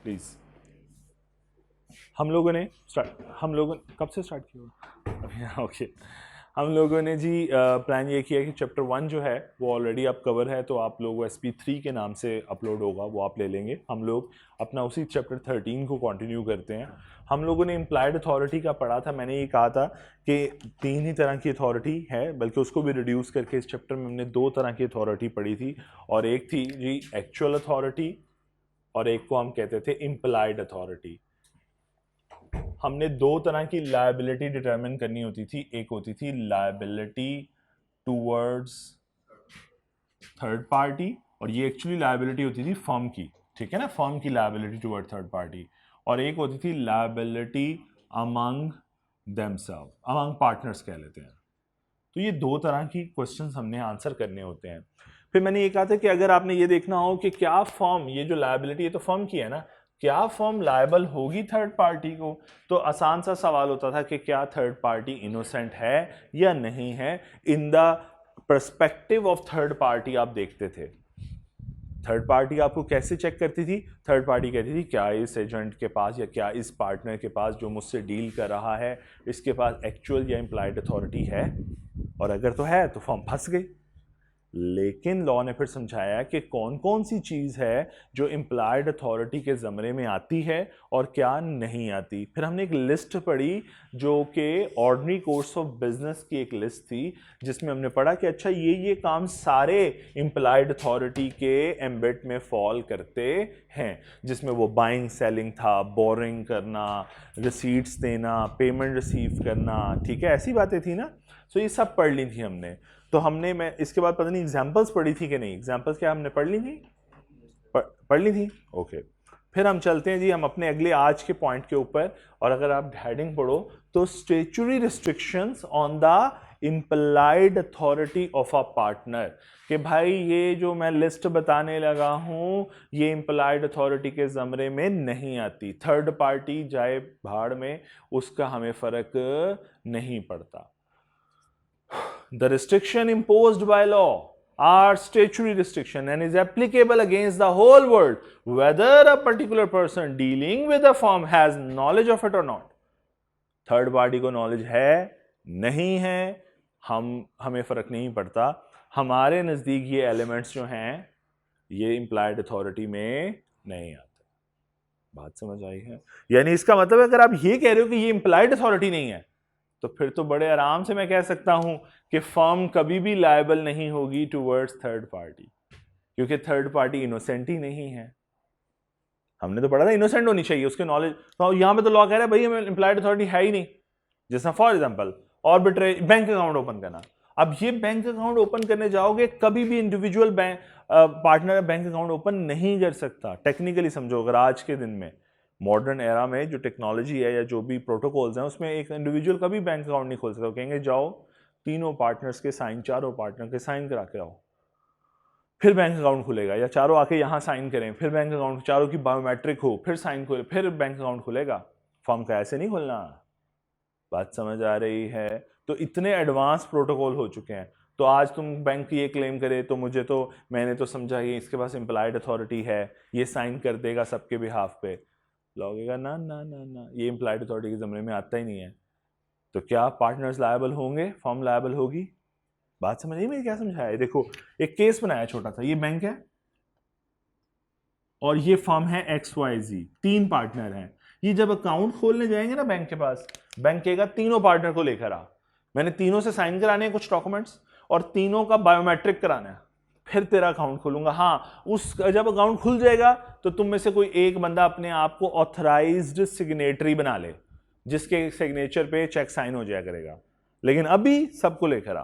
Please. हम लोगों कब से स्टार्ट किया? ओके। हम लोगों ने जी प्लान ये किया कि चैप्टर 1 जो है वो ऑलरेडी अब कवर है, तो आप लोग SP3 के नाम से अपलोड होगा, वो आप ले लेंगे। हम लोग अपना उसी चैप्टर 13 को कंटिन्यू करते हैं। हम लोगों ने इम्प्लाइड अथॉरिटी का पढ़ा था। मैंने ये कहा था कि 3 ही तरह की अथॉरिटी है, बल्कि उसको भी रिड्यूस करके इस चैप्टर में हमने 2 तरह की अथॉरिटी पढ़ी थी। और एक थी जी एक्चुअल अथॉरिटी, और एक को हम कहते थे इम्प्लाइड अथॉरिटी। हमने 2 तरह की लायबिलिटी डिटरमिन करनी होती थी। एक होती थी लायबिलिटी टूवर्ड्स थर्ड पार्टी, और ये एक्चुअली लायबिलिटी होती थी फर्म की, ठीक है ना, फर्म की लायबिलिटी टूवर्ड थर्ड पार्टी। और एक होती थी liability among themselves, among partners कह लेते हैं। तो ये 2 तरह की क्वेश्चंस हमने आंसर करने होते हैं। फिर मैंने ये कहा था कि अगर आपने ये देखना हो कि क्या फर्म, ये जो लायबिलिटी है तो फर्म की है ना, क्या फर्म लायबल होगी थर्ड पार्टी को, तो आसान सा सवाल होता था कि क्या थर्ड पार्टी इनोसेंट है या नहीं है। In the perspective of third party आप देखते थे। थर्ड पार्टी आपको कैसे चेक करती थी? थर्ड पार्टी कहती थी क्या इस एजेंट के पास या क्या इस पार्टनर के पास जो मुझसे डील कर रहा है, इसके पास एक्चुअल या इम्प्लाइड अथॉरिटी है, और अगर तो है तो फर्म फंस गई। लेकिन लॉ ने फिर समझाया कि कौन कौन सी चीज है जो इम्प्लाइड अथॉरिटी के ज़मरे में आती है और क्या नहीं आती। फिर हमने एक लिस्ट पढ़ी जो कि ऑर्डिनरी कोर्स ऑफ बिजनेस की एक लिस्ट थी, जिसमें हमने पढ़ा कि अच्छा ये काम सारे इम्प्लाइड अथॉरिटी के एम्बेट में फॉल करते हैं, जिसमें वो बाइंग सेलिंग था, बोरिंग करना, रिसीट्स देना, पेमेंट रिसीव करना, ठीक है, ऐसी बातें थी ना। सो ये सब पढ़ ली थी हमने। तो हमने, मैं इसके बाद पता नहीं एग्जाम्पल्स पढ़ी थी कि नहीं, एग्जाम्पल्स क्या हमने पढ़ ली थी? पढ़ ली थी, ओके। फिर हम चलते हैं जी हम अपने अगले आज के पॉइंट के ऊपर, और अगर आप हेडिंग पढ़ो तो statutory restrictions on the implied authority of a partner, कि भाई ये जो मैं लिस्ट बताने लगा हूं ये इम्प्लाइड अथॉरिटी के ज़मरे में नहीं आती। थर्ड पार्टी जाए भाड़ में, उसका हमें फर्क नहीं पड़ता। The restriction imposed by law are statutory restriction and is applicable against the whole world, whether a particular person dealing with a firm has knowledge of it or not. Third party को knowledge है नहीं है, हमें फर्क नहीं पड़ता। हमारे नजदीक ये एलिमेंट्स जो हैं ये इंप्लाइड अथॉरिटी में नहीं आते। बात समझ आई है? यानी इसका मतलब अगर आप ये कह रहे हो कि ये इंप्लाइड अथॉरिटी नहीं है, तो फिर तो बड़े आराम से मैं कह सकता हूं कि फर्म कभी भी लायबल नहीं होगी टुवर्ड्स थर्ड पार्टी, क्योंकि थर्ड पार्टी इनोसेंट ही नहीं है। हमने तो पढ़ा था इनोसेंट होनी चाहिए उसके नॉलेज, तो यहां पे तो लॉ कह रहा है भाई हमें इंप्लाइड अथॉरिटी है ही नहीं। जैसा for example arbitrage bank account open करना। अब ये बैंक अकाउंट ओपन करने जाओगे, कभी भी individual bank partner bank account open नहीं कर सकता। टेक्निकली समझो, अगर आज के दिन में मॉडर्न एरा में जो टेक्नोलॉजी है या जो भी प्रोटोकॉल्स हैं उसमें एक इंडिविजुअल कभी बैंक अकाउंट नहीं खोल सकता। कहेंगे जाओ तीनों पार्टनर्स के साइन, चारों पार्टनर के साइन करा के आओ, फिर बैंक अकाउंट खुलेगा, या चारों आके यहाँ साइन करें, फिर बैंक अकाउंट, चारों की बायोमेट्रिक हो, फिर साइन खुले, फिर बैंक अकाउंट खुलेगा। फर्म का ऐसे नहीं खुलना। बात समझ आ रही है? तो इतने एडवांस प्रोटोकॉल हो चुके हैं। तो आज तुम बैंक ये क्लेम करे तो मुझे तो, मैंने तो समझा ये इसके पास इम्प्लाइड अथॉरिटी है, ये साइन कर देगा सबके बिहाफ पे। लगेगा ना ना ना ना, ये इम्प्लाइड अथॉरिटी के ज़मरे में आता ही नहीं है। तो क्या पार्टनर्स लायबल होंगे, फर्म लायबल होगी? बात समझ आई मेरी? क्या समझाया? देखो एक केस बनाया छोटा सा, ये बैंक है और ये फर्म है XYZ, 3 पार्टनर हैं। ये जब अकाउंट खोलने जाएंगे ना बैंक के पास, बैंक कहेगा तीनों पार्टनर को लेकर आ, मैंने तीनों से साइन कराने हैं कुछ डॉक्यूमेंट्स और तीनों का बायोमेट्रिक कराना है, फिर तेरा अकाउंट खोलूंगा। हाँ, उस जब अकाउंट खुल जाएगा तो तुम में से कोई एक बंदा अपने आप को ऑथराइज्ड सिग्नेटरी बना ले, जिसके सिग्नेचर पे चेक साइन हो जाया करेगा। लेकिन अभी सबको लेकर आ,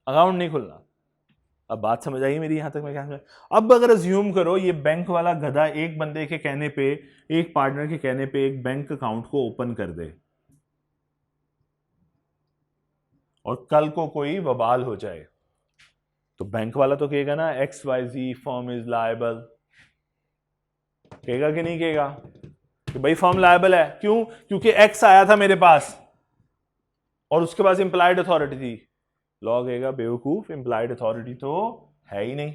अकाउंट नहीं खुलना। अब बात समझ आई मेरी? यहां तक मैं क्या समझ? अब अगर अज्यूम करो ये बैंक वाला गधा एक बंदे के कहने पे, एक पार्टनर के कहने पे एक बैंक अकाउंट को ओपन कर दे, और कल को कोई बवाल हो जाए, तो बैंक वाला तो कहेगा ना XYZ फर्म इज लायबल। कहेगा कि नहीं कहेगा कि भाई फर्म लायबल है? क्यों? क्योंकि एक्स आया था मेरे पास और उसके पास इंप्लाइड अथॉरिटी थी। लॉ कहेगा बेवकूफ, इंप्लाइड अथॉरिटी तो है ही नहीं,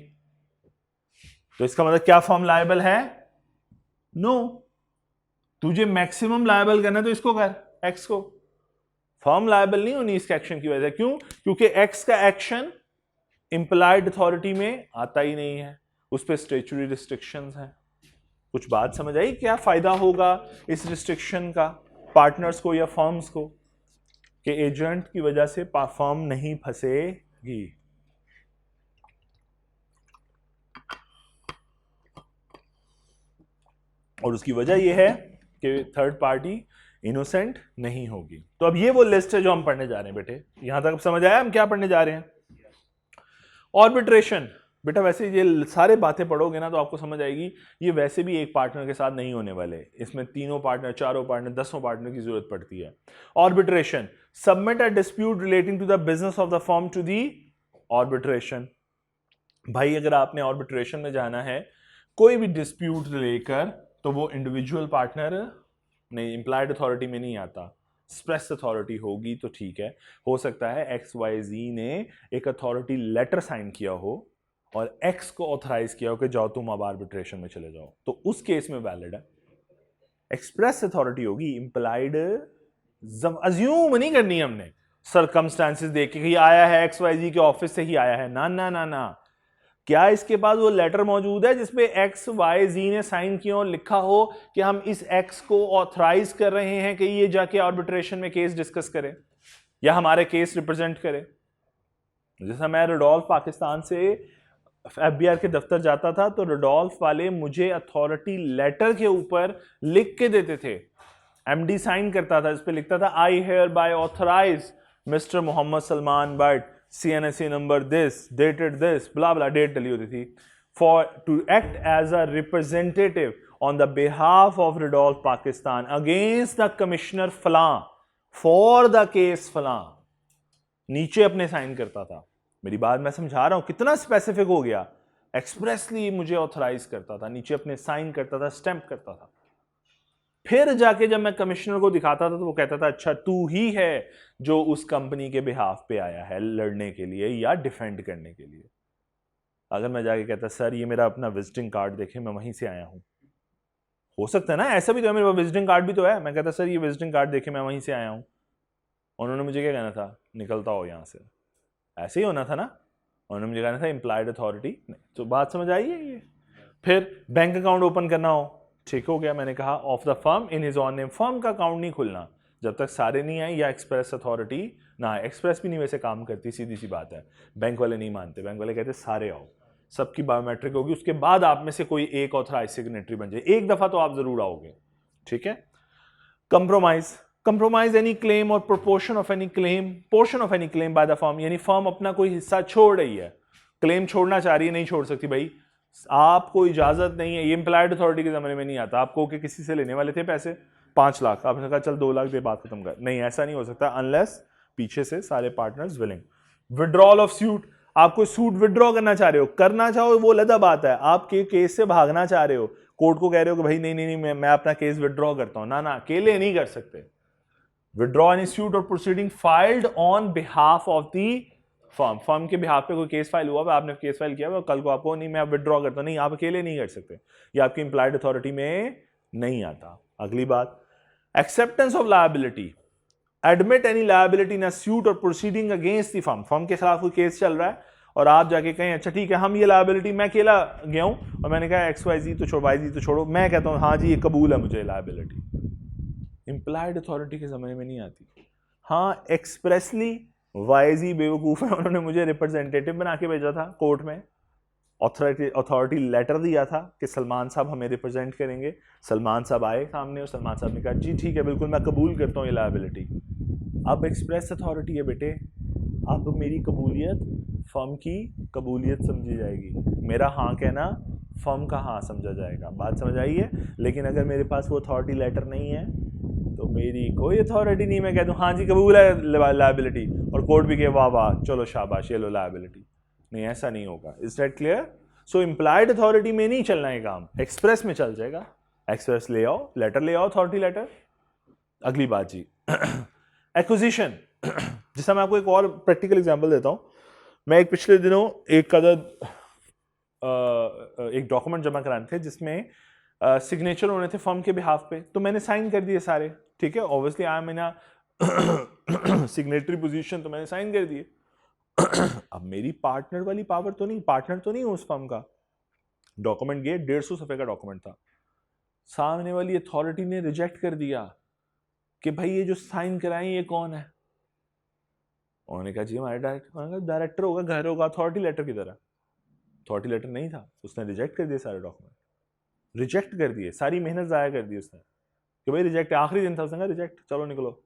तो इसका मतलब क्या फर्म लायबल है? नो। तुझे मैक्सिमम लायबल करना है तो इसको कर, एक्स को। फर्म लायबल नहीं होनी इसके एक्शन की वजह से। क्यों? क्योंकि एक्स का एक्शन इंप्लाइड अथॉरिटी में आता ही नहीं है, उस पर स्टैट्यूटरी रिस्ट्रिक्शंस हैं। कुछ बात समझ आई? क्या फायदा होगा इस रिस्ट्रिक्शन का पार्टनर्स को या फर्म्स को, कि एजेंट की वजह से फर्म नहीं फंसेगी। और उसकी वजह यह है कि थर्ड पार्टी इनोसेंट नहीं होगी। तो अब ये वो लिस्ट है जो हम पढ़ने जा रहे हैं बेटे। यहां तक समझ आया हम क्या पढ़ने जा रहे हैं? ऑर्बिट्रेशन। बेटा वैसे ये सारे बातें पढ़ोगे ना तो आपको समझ आएगी, ये वैसे भी एक पार्टनर के साथ नहीं होने वाले, इसमें तीनों पार्टनर, चारों पार्टनर, 10 पार्टनर की जरूरत पड़ती है। Arbitration, submit a dispute relating to the business of the firm to the arbitration. भाई अगर आपने ऑर्बिट्रेशन में जाना है कोई भी डिस्प्यूट लेकर, तो वो इंडिविजुअल पार्टनर नहीं, इंप्लाइड अथॉरिटी में नहीं आता, एक्सप्रेस अथॉरिटी होगी तो ठीक है। हो सकता है XYZ ने एक अथॉरिटी लेटर साइन किया हो और एक्स को ऑथराइज किया हो कि जाओ तुम अब आर्बिट्रेशन में चले जाओ, तो उस केस में वैलिड है। एक्सप्रेस अथॉरिटी होगी, इंप्लाइड अज्यूम नहीं करनी हमने सर्कमस्टांसेस देख के कि आया है XYZ के ऑफिस से ही आया है, ना ना ना ना। क्या इसके पास वो लेटर मौजूद है जिसपे XYZ ने साइन किया और लिखा हो कि हम इस X को ऑथराइज कर रहे हैं कि ये जाके आर्बिट्रेशन में केस डिस्कस करे या हमारे केस रिप्रेजेंट करे? जैसा मैं रुडोल्फ पाकिस्तान से FBI के दफ्तर जाता था तो रुडोल्फ वाले मुझे अथॉरिटी लेटर के ऊपर लिख के देते थे, MD साइन करता था, इस पे लिखता था I hereby authorise mister Mohammad Salman but CNSE number this dated this blah blah, date duly होती थी, for to act as a representative on the behalf of Rudolf Pakistan against the commissioner फलां for the case फलां। नीचे अपने sign करता था। मेरी बात मैं समझा रहा हूं, कितना स्पेसिफिक हो गया। एक्सप्रेसली मुझे ऑथराइज करता था, नीचे अपने साइन करता था, स्टैंप करता था। फिर जाके जब मैं कमिश्नर को दिखाता था तो वो कहता था अच्छा तू ही है जो उस कंपनी के बिहाफ पे आया है लड़ने के लिए या डिफेंड करने के लिए। अगर मैं जाके कहता सर ये मेरा अपना विजिटिंग कार्ड देखे, मैं वहीं से आया हूं, हो सकता है ना ऐसा भी तो है, मेरे पास विजिटिंग कार्ड भी तो है, मैं कहता सर ये विजिटिंग कार्ड देखे मैं वहीं से आया हूं, उन्होंने मुझे क्या कहना था, निकलता हो यहां से, ऐसे ही होना था ना। उन्होंने मुझे कहना था इंप्लाइड अथॉरिटी नहीं। तो बात समझ आई है ये। फिर बैंक अकाउंट ओपन करना हो, ठीक हो गया, मैंने कहा of the firm in his on name, firm का अकाउंट नहीं खुलना जब तक सारे नहीं आए या एक्सप्रेस अथॉरिटी ना, एक्सप्रेस भी नहीं वैसे काम करती, सीधी सी बात है, बैंक वाले नहीं मानते, बैंक वाले कहते सारे आओ, सबकी बायोमेट्रिक होगी, उसके बाद आप में से कोई एक ऑथराइज सिग्नेटरी बन जाए, एक दफा तो आप जरूर आओगे, ठीक है। कंप्रोमाइज, कंप्रोमाइज एनी क्लेम और proportion of any claim, portion of any claim by the firm, यानी फर्म अपना कोई हिस्सा छोड़ रही है, क्लेम छोड़ना चाह रही है, नहीं छोड़ सकती भाई, आपको इजाजत नहीं है, ये इंप्लाइड अथॉरिटी के जमाने में नहीं आता। आपको कि किसी से लेने वाले थे पैसे 5 लाख, आपने कहा चल 2 लाख दे, बात खत्म कर, नहीं ऐसा नहीं हो सकता अनलेस पीछे से सारे partners willing. Withdrawal of suit, आप कोई सूट विड्रॉ करना चाह रहे हो, करना चाहो वो अलग बात है, आप केस से भागना चाह रहे हो, कोर्ट को कह रहे हो कि भाई नहीं नहीं नहीं मैं अपना केस विड्रॉ करता हूं, ना ना अकेले नहीं कर सकते। Withdraw any suit or proceeding filed on behalf of the firm, firm के बिहाफ पे कोई केस फाइल हुआ, आपने केस फाइल किया, कल को आपको नहीं मैं विड्रॉ करता, नहीं आप अकेले नहीं कर सकते, ये आपकी इंप्लाइड अथॉरिटी में नहीं आता। अगली बात, acceptance of liability, admit any liability in a suit or proceeding against the firm, firm के खिलाफ कोई केस चल रहा है और आप जाके कहें अच्छा ठीक है हम ये लायबिलिटी, मैं अकेला गया हूं और मैंने कहा XYZ तो छोड़ो, YZ तो छोड़ो, मैं कहता हूं हाँ जी ये कबूल है मुझे लायबिलिटी, इंप्लाइड अथॉरिटी के जमाने में नहीं आती। हाँ एक्सप्रेसली YZ बेवकूफ है, उन्होंने मुझे रिप्रेजेंटेटिव बना के भेजा था कोर्ट में, अथॉरिटी लेटर दिया था कि सलमान साहब हमें रिप्रेजेंट करेंगे, सलमान साहब आए सामने और सलमान साहब ने कहा जी ठीक है बिल्कुल मैं कबूल करता हूँ ये लायबिलिटी। अब एक्सप्रेस अथॉरिटी है बेटे, अब मेरी कबूलियत फर्म की कबूलियत समझी जाएगी, मेरा हाँ कहना फर्म का हाँ समझा जाएगा, बात समझ आई है। लेकिन अगर मेरे पास वो अथॉरिटी लेटर नहीं है तो मेरी कोई अथॉरिटी नहीं, मैं कह दूँ हाँ जी कबूल है लायबिलिटी और कोर्ट भी कहे वाह वाह चलो शाबाश ये लो लायबिलिटी, नहीं ऐसा नहीं होगा। Is that clear? So implied authority में नहीं चलना है काम, एक्सप्रेस में चल जाएगा, एक्सप्रेस ले आओ, लेटर ले आओ, अथॉरिटी लेटर। अगली बात जी एक्विजिशन, जिसका मैं आपको एक और प्रैक्टिकल एग्जांपल देता हूं। मैं एक पिछले दिनों एक डॉक्यूमेंट जमा कराने थे जिसमें सिग्नेचर होने थे फर्म के बिहाफ पे, तो मैंने साइन कर दिए सारे, ठीक है, obviously I am in signatory position, तो मैंने साइन कर दिए। अब मेरी पार्टनर वाली पावर तो नहीं, पार्टनर तो नहीं हूं उस फर्म का। डॉक्यूमेंट गए, 150 सफ़े का डॉक्यूमेंट था, सामने वाली अथॉरिटी ने रिजेक्ट कर दिया कि भाई ये जो साइन कराए ये कौन है। उन्होंने कहा जी हमारे डायरेक्टर होगा, घर होगा, अथॉरिटी लेटर की तरह। अथॉरिटी लेटर नहीं था, उसने रिजेक्ट कर दिए सारे डॉक्यूमेंट, रिजेक्ट कर दिए, सारी मेहनत ज़ाया कर दी उसने कि भाई रिजेक्ट, आखिरी दिन था, उसने कहा रिजेक्ट, चलो निकलो,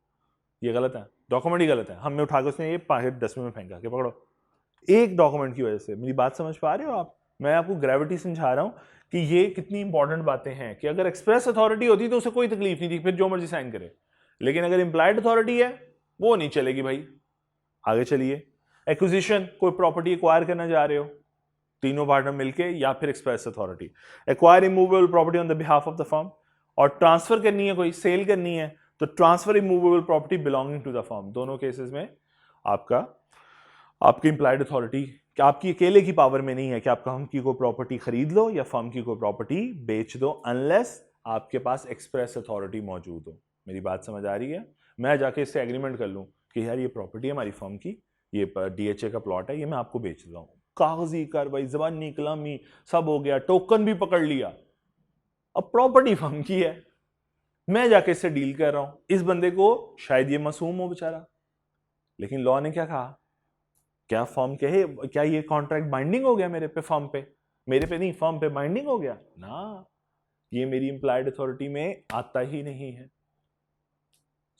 ये गलत है, डॉक्यूमेंट ही गलत है। हमने उठा के उसने ये पाकिट डस्टबिन में फेंका कि पकड़ो। एक डॉक्यूमेंट की वजह से, मेरी बात समझ पा रहे हो आप? मैं आपको ग्रेविटी समझा रहा हूं कि ये कितनी इंपॉर्टेंट बातें हैं कि अगर एक्सप्रेस अथॉरिटी होती तो उसे कोई तकलीफ नहीं थी, फिर जो मर्जी साइन करे, लेकिन अगर इंप्लाइड अथॉरिटी है वो नहीं चलेगी भाई। आगे चलिए, एक्विजिशन, कोई प्रॉपर्टी एक्वायर करना जा रहे हो, तीनों पार्टनर मिलके या फिर express authority, acquire immovable property on the behalf of the firm, और ट्रांसफर करनी है, कोई सेल करनी है, तो transfer immovable property belonging to the firm. दोनों केसेस में आपकी इंप्लाइड अथॉरिटी कि आपकी अकेले की पावर में नहीं है कि आप फर्म की कोई प्रॉपर्टी खरीद लो या फर्म की कोई प्रॉपर्टी बेच दो, अनलेस आपके पास एक्सप्रेस अथॉरिटी मौजूद हो। मेरी बात समझ आ रही है? मैं जाके इससे एग्रीमेंट कर लूं कि यार ये प्रॉपर्टी है हमारी फर्म की, ये DHA का प्लॉट है, ये मैं आपको बेच देता हूं, कागजी कार्रवाई, ज़बानी कलामी सब हो गया, टोकन भी पकड़ लिया, अब प्रॉपर्टी फर्म की है, मैं जाके इससे डील कर रहा हूं। इस बंदे को शायद ये मासूम हो बेचारा, लेकिन लॉ ने क्या कहा, क्या फर्म कहे, क्या ये कॉन्ट्रैक्ट बाइंडिंग हो गया मेरे पे, फर्म पे, मेरे पे नहीं फर्म पे बाइंडिंग हो गया ना, ये मेरी इंप्लाइड अथॉरिटी में आता ही नहीं है।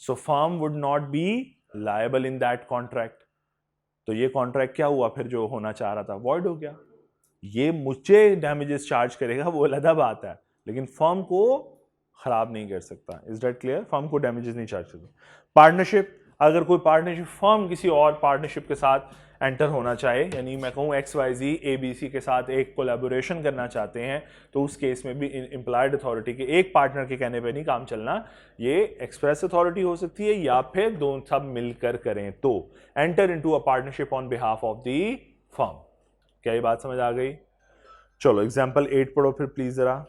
So firm would not be liable in that contract. तो ये कॉन्ट्रैक्ट क्या हुआ फिर, जो होना चाह रहा था वॉइड हो गया। ये मुझे डैमेजेस चार्ज करेगा वो अलग बात है, लेकिन फर्म को खराब नहीं कर सकता। Is that clear? फर्म को डैमेजेस नहीं चार्ज करता। पार्टनरशिप, अगर कोई पार्टनरशिप फर्म किसी और पार्टनरशिप के साथ एंटर होना चाहे, यानी मैं कहूँ XYZ ABC के साथ एक कोलैबोरेशन करना चाहते हैं, तो उस केस में भी इंप्लाइड अथॉरिटी के एक पार्टनर के कहने पे नहीं काम चलना, ये एक्सप्रेस अथॉरिटी हो सकती है या फिर दोनों सब मिलकर करें, तो enter into a partnership on behalf of the firm. क्या ये बात समझ आ गई? चलो एग्जाम्पल 8 पढ़ो फिर प्लीज जरा।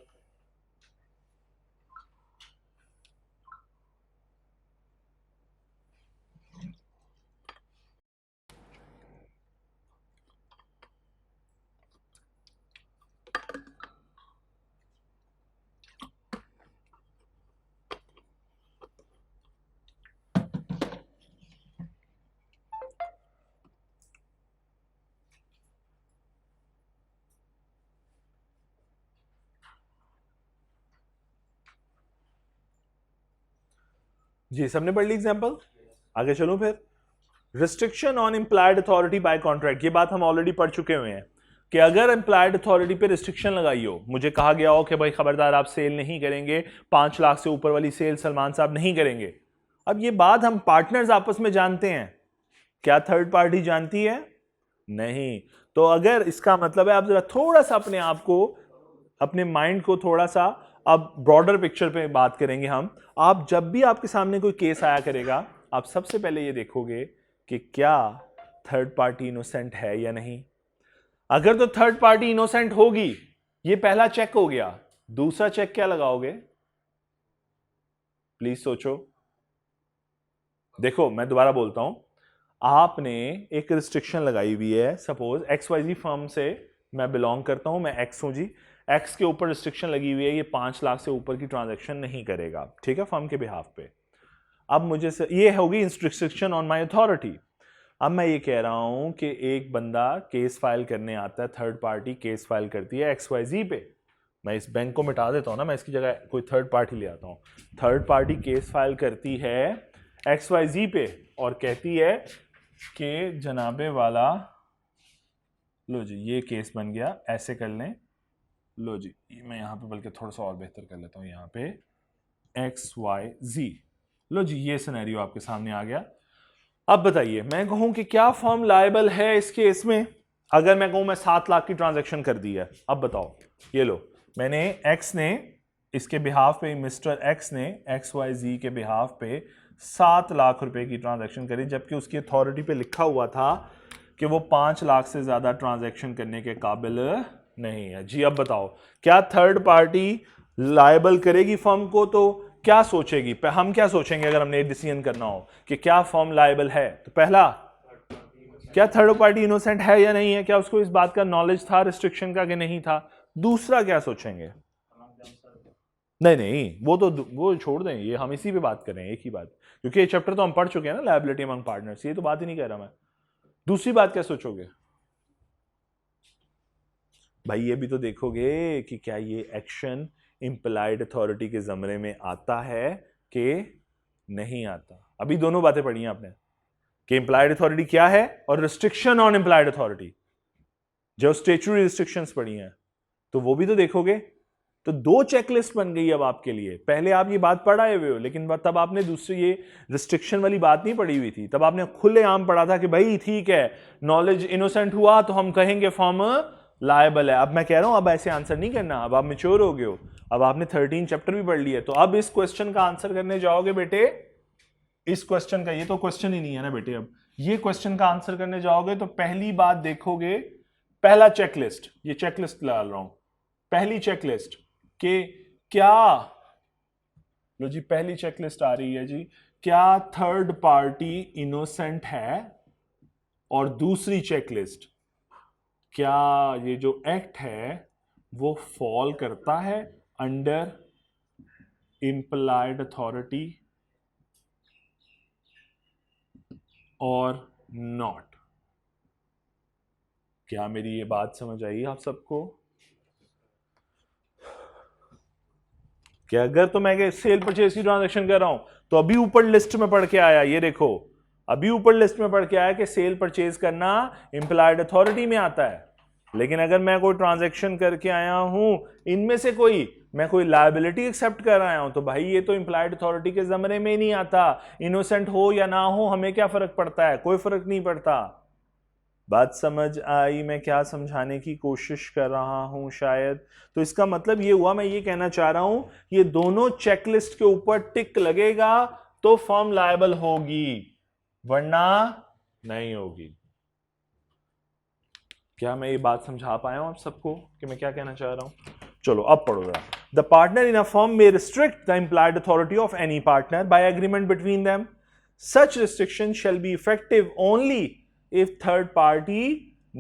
जी सबने पढ़ ली एग्जाम्पल, आगे चलो फिर। Restriction on implied authority bye contract, ये बात हम ऑलरेडी पढ़ चुके हुए हैं कि अगर इंप्लाइड अथॉरिटी पे रिस्ट्रिक्शन लगाई हो, मुझे कहा गया हो कि भाई खबरदार आप सेल नहीं करेंगे, 5 लाख से ऊपर वाली सेल सलमान साहब नहीं करेंगे। अब ये बात हम पार्टनर्स आपस में जानते हैं, क्या थर्ड पार्टी जानती है? नहीं। तो अगर इसका मतलब है, आप जरा थोड़ा सा अपने आप को, अपने माइंड को थोड़ा सा, अब ब्रॉडर पिक्चर पे बात करेंगे हम। आप जब भी आपके सामने कोई केस आया करेगा, आप सबसे पहले ये देखोगे कि क्या थर्ड पार्टी इनोसेंट है या नहीं। अगर तो थर्ड पार्टी इनोसेंट होगी, ये पहला चेक हो गया, दूसरा चेक क्या लगाओगे? प्लीज सोचो। देखो मैं दोबारा बोलता हूं, आपने एक रिस्ट्रिक्शन लगाई हुई है, सपोज XYZ फर्म से मैं बिलोंग करता हूं, मैं एक्स हूं जी, एक्स के ऊपर रिस्ट्रिक्शन लगी हुई है, ये 5 लाख से ऊपर की ट्रांजैक्शन नहीं करेगा, ठीक है, फर्म के बिहाफ पे। अब मुझे ये होगी रिस्ट्रिक्शन ऑन माय अथॉरिटी। अब मैं ये कह रहा हूं कि एक बंदा केस फाइल करने आता है, थर्ड पार्टी केस फाइल करती है XYZ पे, मैं इस बैंक को मिटा देता हूं ना, मैं इसकी जगह कोई थर्ड पार्टी ले आता हूं। थर्ड पार्टी केस फाइल करती है XYZ पे और कहती है कि जनाबे वाला, लो जी ये केस बन गया, ऐसे कर लें, लो जी मैं यहाँ पे बल्कि थोड़ा सा और बेहतर कर लेता हूँ, यहाँ पे XYZ, लो जी ये सिनेरियो आपके सामने आ गया। अब बताइए, मैं कहूं कि क्या फर्म लायबल है इस केस में? अगर मैं कहूं मैं 7 लाख की ट्रांजैक्शन कर दी है, अब बताओ, ये लो मैंने X ने इसके बिहाफ पे, मिस्टर X ने XYZ के बिहाफ पे 7 लाख रुपए की ट्रांजैक्शन करी, जबकि उसकी अथॉरिटी पे लिखा हुआ था कि वो 5 लाख से ज्यादा ट्रांजैक्शन करने के काबिल नहीं है। जी अब बताओ, क्या थर्ड पार्टी लायबल करेगी फर्म को तो क्या सोचेगी, हम क्या सोचेंगे अगर हमने डिसीजन करना हो कि क्या फर्म लायबल है? तो पहला, क्या थर्ड पार्टी इनोसेंट है या नहीं है, क्या उसको इस बात का नॉलेज था रिस्ट्रिक्शन का कि नहीं था। दूसरा क्या सोचेंगे, नहीं नहीं वो छोड़ दें, ये हम इसी पे बात कर रहे हैं, एक ही बात, क्योंकि ये चैप्टर तो हम पढ़ चुके हैं ना, लायबिलिटी अमंग पार्टनर्स, ये तो बात ही नहीं कर रहा मैं। दूसरी बात क्या सोचोगे भाई, ये भी तो देखोगे कि क्या ये एक्शन इंप्लाइड अथॉरिटी के जमरे में आता है कि नहीं आता। अभी दोनों बातें पढ़ी हैं आपने कि इंप्लाइड अथॉरिटी क्या है और रिस्ट्रिक्शन ऑन इंप्लाइड अथॉरिटी, जो स्टेचुटरी रिस्ट्रिक्शंस पढ़ी हैं, तो वो भी तो देखोगे। तो दो चेकलिस्ट बन गई अब आपके लिए। पहले आप ये बात पढ़ आए हुए हो, लेकिन तब आपने दूसरी ये रिस्ट्रिक्शन वाली बात नहीं पढ़ी हुई थी, तब आपने खुलेआम पढ़ा था कि भाई ठीक है, नॉलेज इनोसेंट हुआ तो हम कहेंगे फॉर्म लायबल है। अब मैं कह रहा हूं अब ऐसे आंसर नहीं करना, अब आप मैच्योर हो गए हो, अब आपने 13 चैप्टर भी पढ़ लिए, तो अब इस क्वेश्चन का आंसर करने जाओगे बेटे, इस क्वेश्चन का, ये तो क्वेश्चन ही नहीं है ना बेटे, अब ये क्वेश्चन का आंसर करने जाओगे तो पहली बात देखोगे, पहला चेकलिस्ट, ये चेकलिस्ट डाल रहा हूं, पहली चेकलिस्ट कि क्या, लो जी पहली चेकलिस्ट आ रही है जी, क्या थर्ड पार्टी इनोसेंट है, और दूसरी चेकलिस्ट, क्या ये जो एक्ट है वो फॉल करता है अंडर इंप्लाइड अथॉरिटी और नॉट। क्या मेरी ये बात समझ आई आप सबको? कि अगर तो मैं सेल परचेज की ट्रांजैक्शन कर रहा हूं तो अभी ऊपर लिस्ट में पढ़ के आया, ये देखो अभी ऊपर लिस्ट में पढ़ के आया कि सेल परचेज करना इंप्लाइड अथॉरिटी में आता है। लेकिन अगर मैं कोई ट्रांजैक्शन करके आया हूं, इनमें से मैं कोई लायबिलिटी एक्सेप्ट कर आया हूं, तो भाई ये तो इंप्लाइड अथॉरिटी के जमरे में ही नहीं आता। इनोसेंट हो या ना हो हमें क्या फर्क पड़ता है, कोई फर्क नहीं पड़ता। बात समझ आई मैं क्या समझाने की कोशिश कर रहा हूं शायद? तो इसका मतलब ये हुआ, मैं ये कहना चाह रहा हूं, ये दोनों चेकलिस्ट के ऊपर टिक लगेगा तो फर्म लायबल होगी, वरना नहीं होगी। क्या मैं ये बात समझा पाया हूं आप सबको कि मैं क्या कहना चाह रहा हूं? चलो अब पढ़ो जरा। The partner in a firm may restrict the implied authority of any partner by agreement between them. Such restriction shall be effective only if third party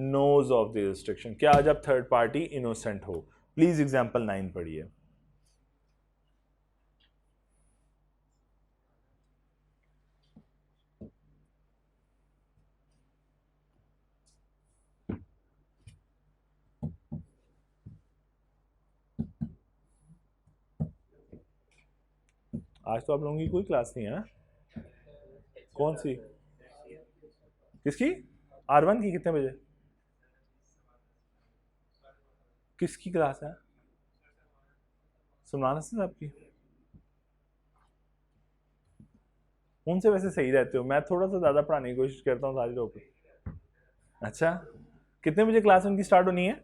knows of the restriction. क्या जब थर्ड पार्टी इनोसेंट हो। Please example 9 पढ़िए। आज तो आप लोगों की कोई क्लास नहीं है ना? कौन सी? किसकी? R1 की कितने बजे? किसकी क्लास है? सुमराना साहब की? उनसे वैसे सही रहते हो, मैं थोड़ा सा ज्यादा पढ़ाने की कोशिश करता हूँ सारी लोगों को। अच्छा, कितने बजे क्लास उनकी स्टार्ट होनी है?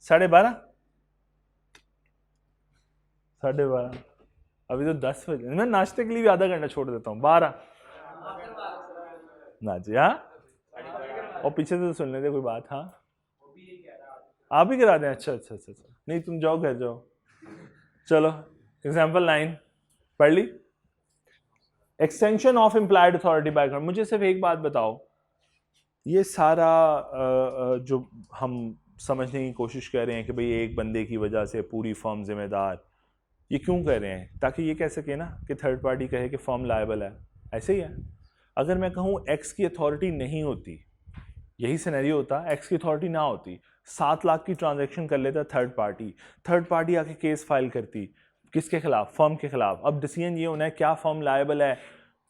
12:30? 12:30? अभी तो 10 बजे, मैं नाश्ते के लिए भी आधा घंटा छोड़ देता हूँ। 12 ना जी? हाँ, और पीछे से तो सुन लेते कोई बात। हाँ, आप ही करा दें? अच्छा अच्छा अच्छा अच्छा, नहीं तुम जाओ घर जाओ। चलो एग्जाम्पल 9 पढ़ ली। Extension of implied authority background. मुझे सिर्फ एक बात बताओ, ये सारा जो हम समझने की कोशिश कर रहे हैं कि भाई एक बंदे की वजह से पूरी फर्म जिम्मेदार, ये क्यों कर रहे हैं? ताकि ये कह सके ना कि थर्ड पार्टी कहे कि फर्म लायबल है। ऐसे ही है, अगर मैं कहूँ एक्स की अथॉरिटी नहीं होती, यही सिनेरियो होता, एक्स की अथॉरिटी ना होती, 7 लाख की ट्रांजैक्शन कर लेता थर्ड पार्टी आके केस फाइल करती, किसके खिलाफ? फर्म के खिलाफ। अब डिसीजन ये होना है क्या फर्म लायबल है,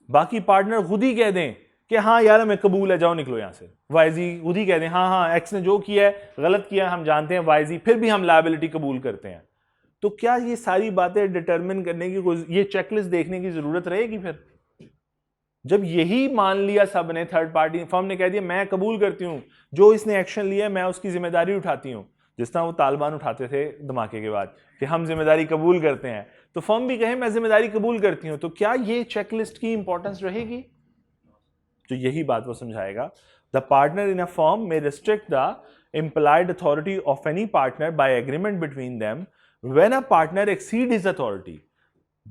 बाकी पार्टनर खुद ही कह दें कि हाँ यार हमें कबूल है, जाओ निकलो यहाँ से। वाईजी खुद ही कह दें हाँ हाँ एक्स ने जो किया है गलत किया है, हम जानते हैं वाईजी, फिर भी हम लायबिलिटी कबूल करते हैं। तो क्या ये सारी बातें डिटरमिन करने की कोई, ये चेकलिस्ट देखने की जरूरत रहेगी फिर? जब यही मान लिया सब ने, थर्ड पार्टी फर्म ने कह दिया मैं कबूल करती हूं, जो इसने एक्शन लिया मैं उसकी जिम्मेदारी उठाती हूं, जिस तरह वो तालिबान उठाते थे धमाके के बाद कि हम जिम्मेदारी कबूल करते हैं, तो फर्म भी कहे मैं जिम्मेदारी कबूल करती हूं, तो क्या ये चेकलिस्ट की इंपॉर्टेंस रहेगी? तो यही बात वो समझाएगा। The partner in a firm में restrict the implied authority of any partner by agreement between them When a partner exceeds his authority,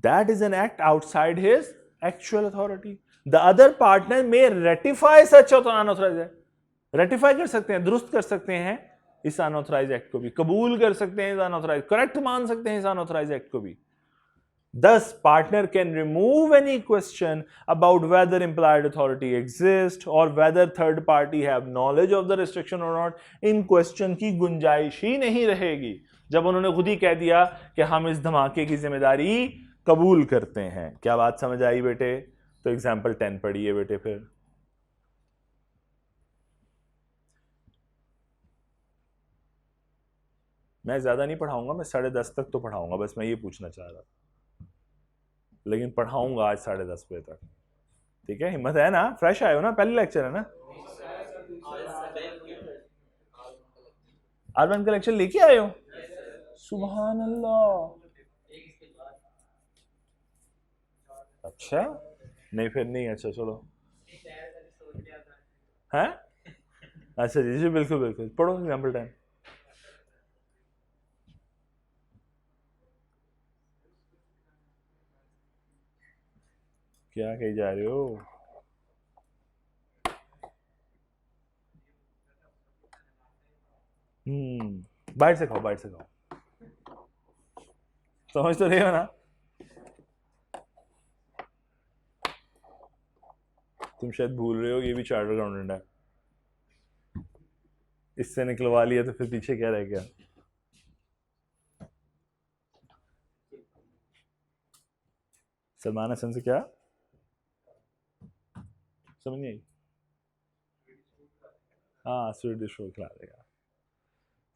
that is an act outside his actual authority. The other partner may ratify such unauthorized. Ratify कर सकते हैं, दुरुस्त कर सकते हैं इस unauthorized act को भी, कबूल कर सकते हैं इस अनऑथराइज, करेक्ट मान सकते हैं इस अनऑथराइज एक्ट को भी. Thus, partner can remove any question about whether implied authority exists or whether third party have knowledge of the restriction or not. In question की गुंजाइश ही नहीं रहेगी जब उन्होंने खुद ही कह दिया कि हम इस धमाके की जिम्मेदारी कबूल करते हैं. क्या बात समझ आई बेटे? तो एग्जाम्पल 10 पढ़िए बेटे. फिर मैं ज्यादा नहीं पढ़ाऊंगा, मैं 10:30 तक तो पढ़ाऊंगा, बस मैं ये पूछना चाह रहा, लेकिन पढ़ाऊंगा आज 10:30 बजे तक. ठीक है, हिम्मत है ना? फ्रेश आए हो ना? पहले लेक्चर है ना? R1 का लेक्चर लेके आए हो? सुभान अल्लाह. अच्छा, नहीं फिर नहीं. अच्छा चलो. है? अच्छा जी जी, बिल्कुल बिल्कुल. पढ़ो एग्जाम्पल 10. क्या कही जा रहे हो? बाहर से खाओ, बाहर से खाओ. समझ तो रहे हो ना? तुम शायद भूल रहे हो ये भी चार्टर्ड अकाउंटेंट है. इससे निकलवा लिया तो फिर पीछे क्या रह गया? सलमान हसन से क्या समझ नहीं आई? हाँ, स्वीट डिश वो खिला देगा.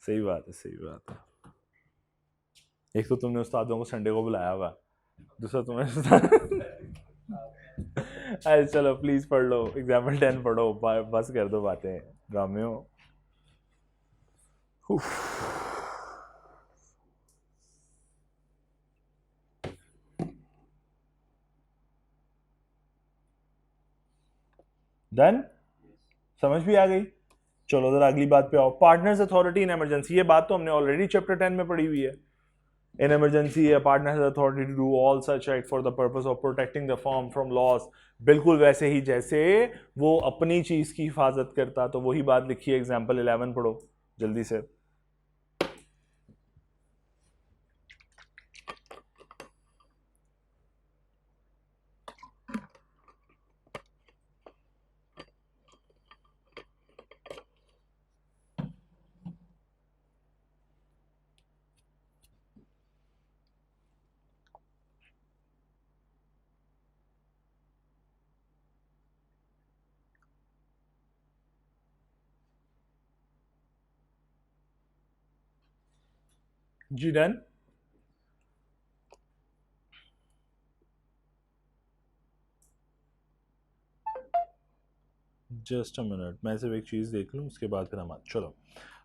सही बात है, सही बात है. एक तो तुमने उस्तादों को संडे को बुलाया हुआ, दूसरा तुम्हें अरे चलो प्लीज पढ़ लो एग्जाम्पल 10 पढ़ो, बस कर दो बातें ड्रामे हो. डन? समझ भी आ गई? चलो जरा अगली बात पे आओ. Partners authority in emergency. ये बात तो हमने ऑलरेडी चैप्टर 10 में पढ़ी हुई है. In emergency, a partner has authority to do all such acts for the purpose of protecting the firm from loss. बिल्कुल वैसे ही जैसे वो अपनी चीज की हिफाजत करता. तो वही बात लिखी है. एग्जाम्पल 11 पढ़ो जल्दी से. जी डन? जस्ट अ मिनट, मैं सिर्फ एक चीज देख लूं उसके बाद फिर हम चलो.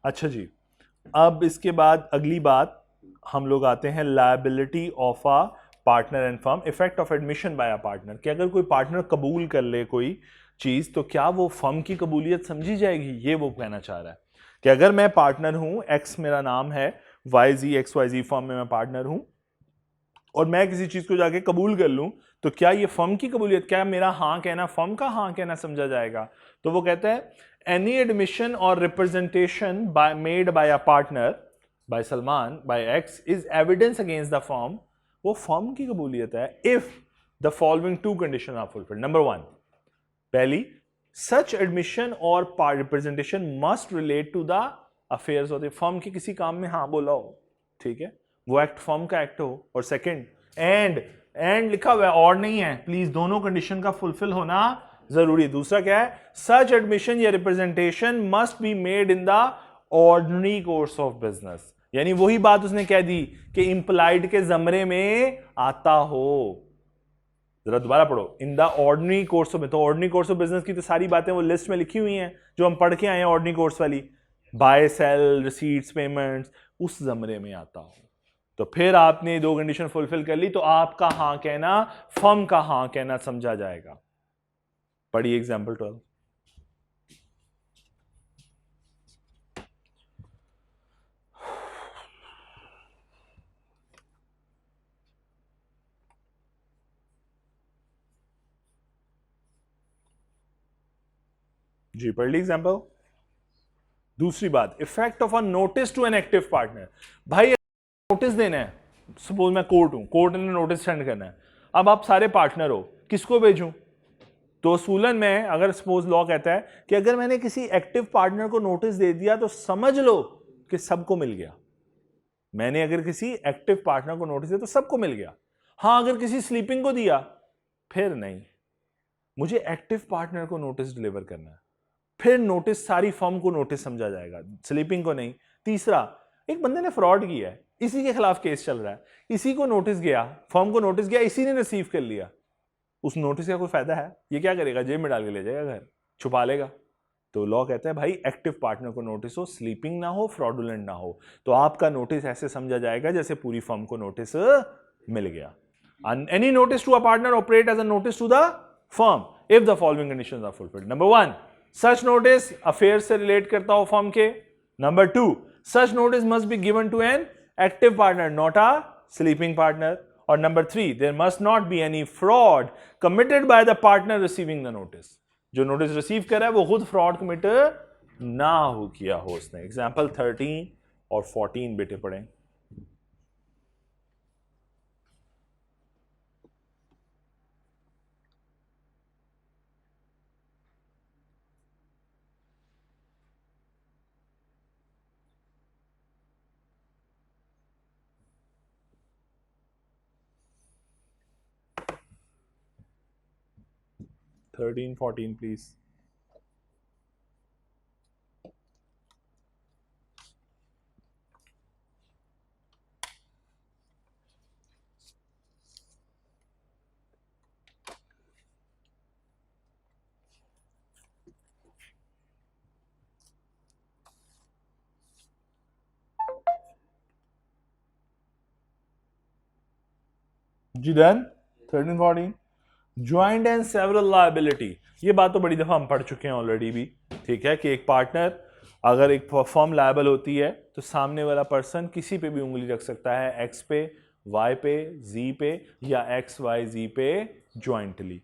अच्छा जी, अब इसके बाद अगली बात हम लोग आते हैं liability of a partner and firm. Effect of admission by a partner. कि अगर कोई पार्टनर कबूल कर ले कोई चीज तो क्या वो फर्म की कबूलियत समझी जाएगी? ये वो कहना चाह रहा है कि अगर मैं पार्टनर हूं, एक्स मेरा नाम है, YZ फर्म में मैं पार्टनर हूं, और मैं किसी चीज को जाके कबूल कर लूं तो क्या ये फर्म की कबूलियत, क्या मेरा हाँ कहना फर्म का हाँ कहना समझा जाएगा? तो वो कहता है एनी एडमिशन और representation made by a partner, by Salman, by x is evidence against the firm. वो फर्म की कबूलियत है if the following 2 condition are fulfilled. Number 1, पहली, सच एडमिशन और representation must relate to the affairs of the firm. की किसी काम में हाँ बोला हो, ठीक है, वो एक्ट फर्म का एक्ट हो. और सेकंड, एंड लिखा हुआ है और नहीं है, प्लीज दोनों कंडीशन का फुलफिल होना जरूरी. दूसरा क्या है? सच एडमिशन या representation must be made in the ordinary course of business. यानी वही बात उसने कह दी कि इंप्लाइड के जमरे में आता हो. जरा दोबारा पढ़ो. In the ordinary course of, तो ऑर्डिनरी कोर्स ऑफ बिजनेस की तो सारी बातें वो लिस्ट में लिखी हुई हैं जो हम पढ़ के आए हैं ऑर्डिनरी कोर्स वाली. बाय सेल, रिसीट्स, पेमेंट्स, उस जमरे में आता हो. तो फिर आपने 2 कंडीशन फुलफिल कर ली तो आपका हां कहना फर्म का हां कहना समझा जाएगा. पढ़िए एग्जाम्पल 12. जी पढ़ ली एग्जाम्पल। दूसरी बात, effect of a notice to an active partner. भाई नोटिस देना है, सपोज मैं कोर्ट हूं, कोर्ट ने नोटिस सेंड करना है, अब आप सारे पार्टनर हो, किसको भेजूं? तो असूलन में अगर सपोज लॉ कहता है कि अगर मैंने किसी एक्टिव पार्टनर को नोटिस दे दिया तो समझ लो कि सबको मिल गया। मैंने अगर किसी एक्टिव पार्टनर को नोटिस दिया तो सबको मिल गया। हां अगर किसी स्लीपिंग को दिया फिर नहीं, मुझे एक्टिव पार्टनर को नोटिस डिलीवर करना है, फिर नोटिस सारी फर्म को नोटिस समझा जाएगा, स्लीपिंग को नहीं। तीसरा, एक बंदे ने फ्रॉड किया है, इसी के खिलाफ केस चल रहा है, इसी को नोटिस गया, फर्म को नोटिस गया, इसी ने रिसीव कर लिया, उस नोटिस का कोई फायदा है? ये क्या करेगा? जेब में डाल के ले जाएगा, घर छुपा लेगा। तो लॉ कहता है भाई एक्टिव पार्टनर को नोटिस हो, स्लीपिंग ना हो, फ्रॉडुलेंट ना हो, तो आपका नोटिस ऐसे समझा जाएगा जैसे पूरी फर्म को नोटिस मिल गया। Any notice to a partner operate as a notice to the firm if the following conditions are fulfilled. Number 1, such notice affair से रिलेट करता हो फर्म के। Number 2, such notice must be given to an active partner not a sleeping partner. और number 3, there must not be any fraud committed by the partner receiving the notice. जो notice receive कर रहा है वो खुद fraud commit ना हो किया हो उसने। एग्जाम्पल 13 और 14 बेटे पढ़ें। Thirteen 14 please. जी done. 13 14, joint and several liability. ये बात तो बड़ी दफा हम पढ़ चुके हैं ऑलरेडी भी, ठीक है, कि एक पार्टनर अगर एक फर्म लायबल होती है तो सामने वाला पर्सन किसी पे भी उंगली रख सकता है, एक्स पे, वाई पे, जी पे, या एक्स वाई जी पे jointly.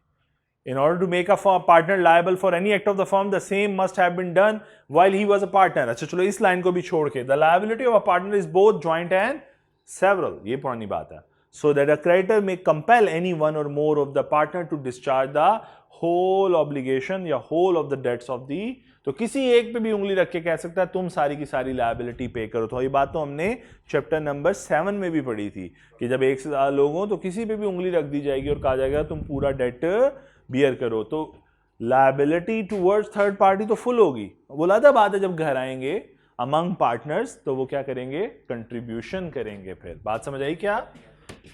In order to make a partner liable for any act of the firm, the same must have been done while he was a partner. अच्छा चलो इस लाइन को भी छोड़ के, the liability of a partner is both joint and several. ये पुरानी बात है। So that a creditor may compel any one or more of the partner to discharge the whole obligation या whole of the debts of the, तो किसी एक पे भी उंगली रख के कह सकता है तुम सारी की सारी लायबिलिटी पे करो। तो ये बात तो हमने चैप्टर नंबर 7 में भी पढ़ी थी कि जब एक से ज्यादा लोग हों तो किसी पे भी उंगली रख दी जाएगी और कहा जाएगा तुम पूरा डेट बियर करो। तो लायबिलिटी टूवर्ड्स थर्ड पार्टी तो फुल होगी। बोला था बात है जब घर आएंगे अमंग पार्टनर्स तो वो क्या करेंगे? कंट्रीब्यूशन करेंगे। फिर बात समझ आई क्या?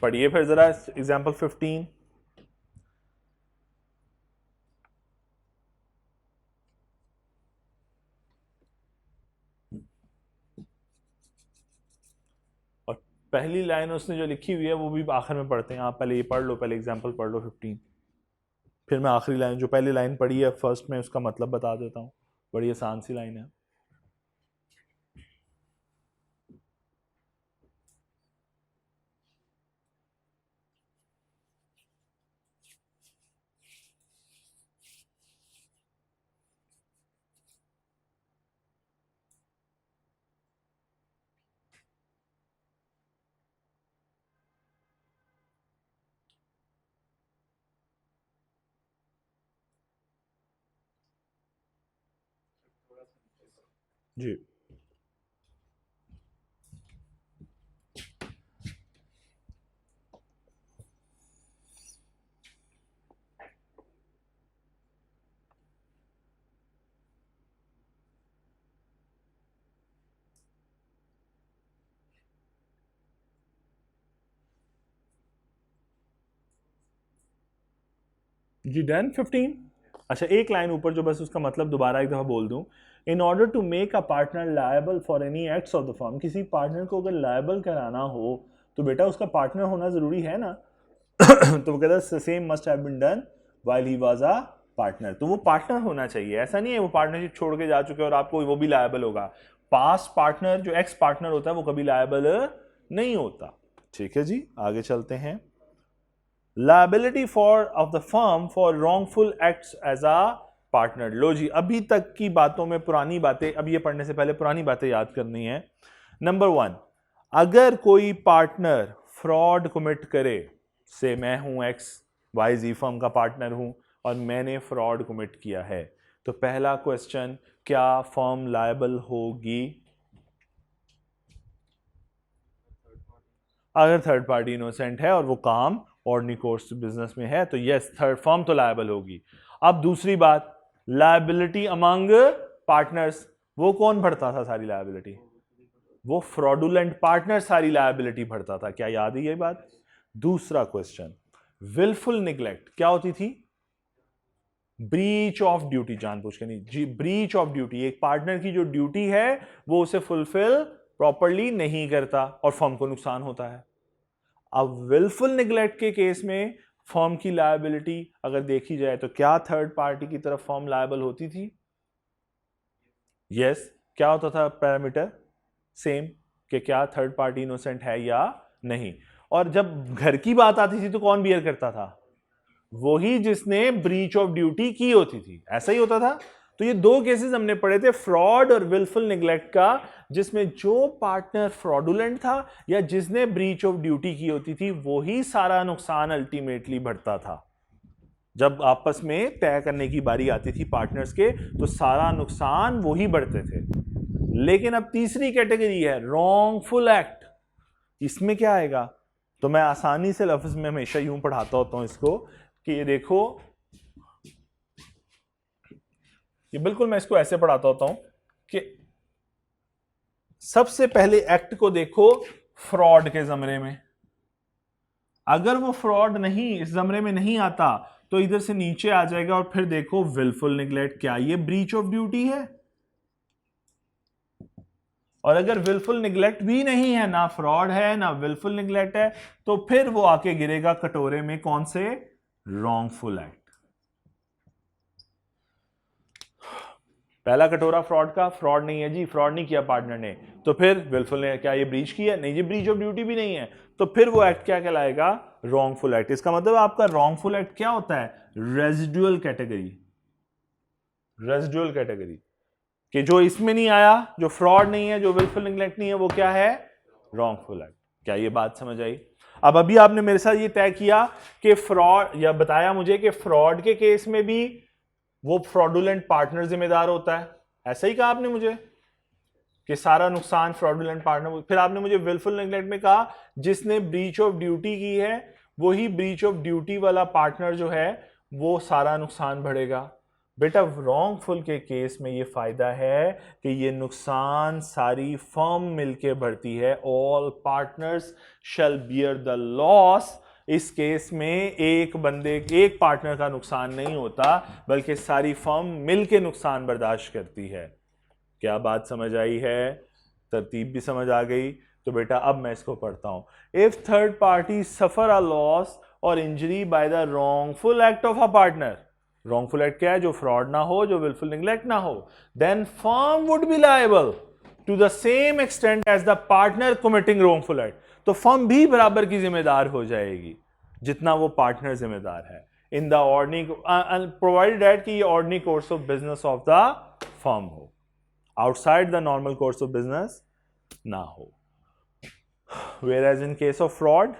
पढ़िए फिर जरा एग्जांपल 15। और पहली लाइन उसने जो लिखी हुई है वो भी आखिर में पढ़ते हैं। आप पहले ये पढ़ लो, पहले एग्जांपल पढ़ लो 15, फिर मैं आखिरी लाइन जो पहली लाइन पढ़ी है फर्स्ट में उसका मतलब बता देता हूँ। बड़ी आसान सी लाइन है। जी जी डन 15। अच्छा एक लाइन ऊपर जो बस उसका मतलब दोबारा एक दफा बोल दूं। In order to make a partner liable for any acts of the firm, किसी पार्टनर को अगर लायबल कराना हो तो बेटा उसका पार्टनर होना जरूरी है ना। तो वो कहता है same must have been done while he was a partner. तो वो पार्टनर होना चाहिए, ऐसा नहीं है वो पार्टनरशिप छोड़ के जा चुके और आपको वो भी लायबल होगा। पास्ट पार्टनर जो एक्स पार्टनर होता है वो कभी लायबल नहीं होता। ठीक है जी, आगे चलते हैं। Liability of the firm for wrongful acts as a partner. लो जी, अभी तक की बातों में पुरानी बातें, अब ये पढ़ने से पहले पुरानी बातें याद करनी है। नंबर 1, अगर कोई पार्टनर फ्रॉड कमिट करे, से मैं हूं एक्स वाई जी फर्म का पार्टनर हूं और मैंने फ्रॉड कमिट किया है, तो पहला क्वेश्चन, क्या फर्म लायबल होगी? अगर थर्ड पार्टी इनोसेंट है और वो काम ऑर्डिनरी कोर्स बिजनेस में है तो यस, थर्ड फर्म तो लायबल होगी। अब दूसरी बात, लायबिलिटी अमंग पार्टनर्स, वो कौन भरता था सारी लायबिलिटी? वो फ्रॉडुलेंट पार्टनर सारी लायबिलिटी भरता था। क्या याद है ये बात? दूसरा क्वेश्चन, विलफुल निग्लेक्ट क्या होती थी? ब्रीच ऑफ ड्यूटी, जानबूझ के नहीं जी, ब्रीच ऑफ ड्यूटी, एक पार्टनर की जो ड्यूटी है वो उसे फुलफिल प्रॉपरली नहीं करता और फर्म को नुकसान होता है। अब विलफुल निग्लेक्ट के केस में फर्म की लायबिलिटी अगर देखी जाए तो क्या थर्ड पार्टी की तरफ फर्म लायबल होती थी? यस। क्या होता था पैरामीटर? सेम, कि क्या थर्ड पार्टी इनोसेंट है या नहीं। और जब घर की बात आती थी तो कौन बियर करता था? वही जिसने ब्रीच ऑफ ड्यूटी की होती थी। ऐसा ही होता था। तो ये दो केसेस हमने पढ़े थे, फ्रॉड और विलफुल निग्लेक्ट का, जिसमें जो पार्टनर फ्रॉडुलेंट था या जिसने ब्रीच ऑफ ड्यूटी की होती थी वही सारा नुकसान अल्टीमेटली भरता था। जब आपस में तय करने की बारी आती थी पार्टनर्स के, तो सारा नुकसान वही बढ़ते थे। लेकिन अब तीसरी कैटेगरी है रॉन्गफुल एक्ट। इसमें क्या आएगा? तो मैं आसानी से लफ्ज में हमेशा यूं पढ़ाता होता हूं इसको कि ये देखो, ये बिल्कुल मैं इसको ऐसे पढ़ाता होता हूं कि सबसे पहले एक्ट को देखो फ्रॉड के जमरे में। अगर वो फ्रॉड नहीं, इस जमरे में नहीं आता, तो इधर से नीचे आ जाएगा और फिर देखो विलफुल निग्लेक्ट, क्या ये ब्रीच ऑफ ड्यूटी है? और अगर विलफुल निग्लेक्ट भी नहीं है, ना फ्रॉड है ना विलफुल निग्लेक्ट है, तो फिर वो आके गिरेगा कटोरे में कौन से? Wrongful act. पहला कटोरा फ्रॉड का, फ्रॉड नहीं है जी, फ्रॉड नहीं किया पार्टनर ने, तो फिर विलफुल ने क्या ये ब्रीच किया? नहीं जी, ब्रीच ऑफ ड्यूटी भी नहीं है, तो फिर वो एक्ट क्या कहलाएगा? Wrongful act. इसका मतलब आपका रॉन्गफुल एक्ट क्या होता है? Residual category. रेजिडुअल कैटेगरी कि जो इसमें नहीं आया, जो फ्रॉड नहीं है, जो विलफुल निग्लेक्ट नहीं है, वो क्या है? Wrongful act. क्या ये बात समझ आई? अब अभी आपने मेरे साथ ये तय किया कि फ्रॉड, या बताया मुझे कि फ्रॉड के केस में भी वो फ्रॉडुलेंट पार्टनर जिम्मेदार होता है। ऐसा ही कहा आपने मुझे कि सारा नुकसान फ्रॉडुलेंट पार्टनर। फिर आपने मुझे विलफुल नेग्लेक्ट में कहा जिसने ब्रीच ऑफ ड्यूटी की है वही ब्रीच ऑफ ड्यूटी वाला पार्टनर जो है वो सारा नुकसान भरेगा। बेटा रॉन्गफुल के केस में ये फायदा है कि ये नुकसान सारी फर्म मिलके भरती है। All partners shall bear the loss. इस केस में एक बंदे, एक पार्टनर का नुकसान नहीं होता, बल्कि सारी फर्म मिलके नुकसान बर्दाश्त करती है। क्या बात समझ आई है? तरतीब भी समझ आ गई? तो बेटा अब मैं इसको पढ़ता हूं। If third party suffer a loss or injury by the wrongful act of a partner, wrongful act क्या है? जो फ्रॉड ना हो, जो विलफुल निग्लेक्ट ना हो, then firm would be liable to the same extent as the partner committing wrongful act. तो firm भी बराबर की जिम्मेदार हो जाएगी जितना वो पार्टनर जिम्मेदार है in the ordinary, provided that कि ये ordinary course of business of the firm हो, outside the normal course of business ना हो। Whereas in case of fraud,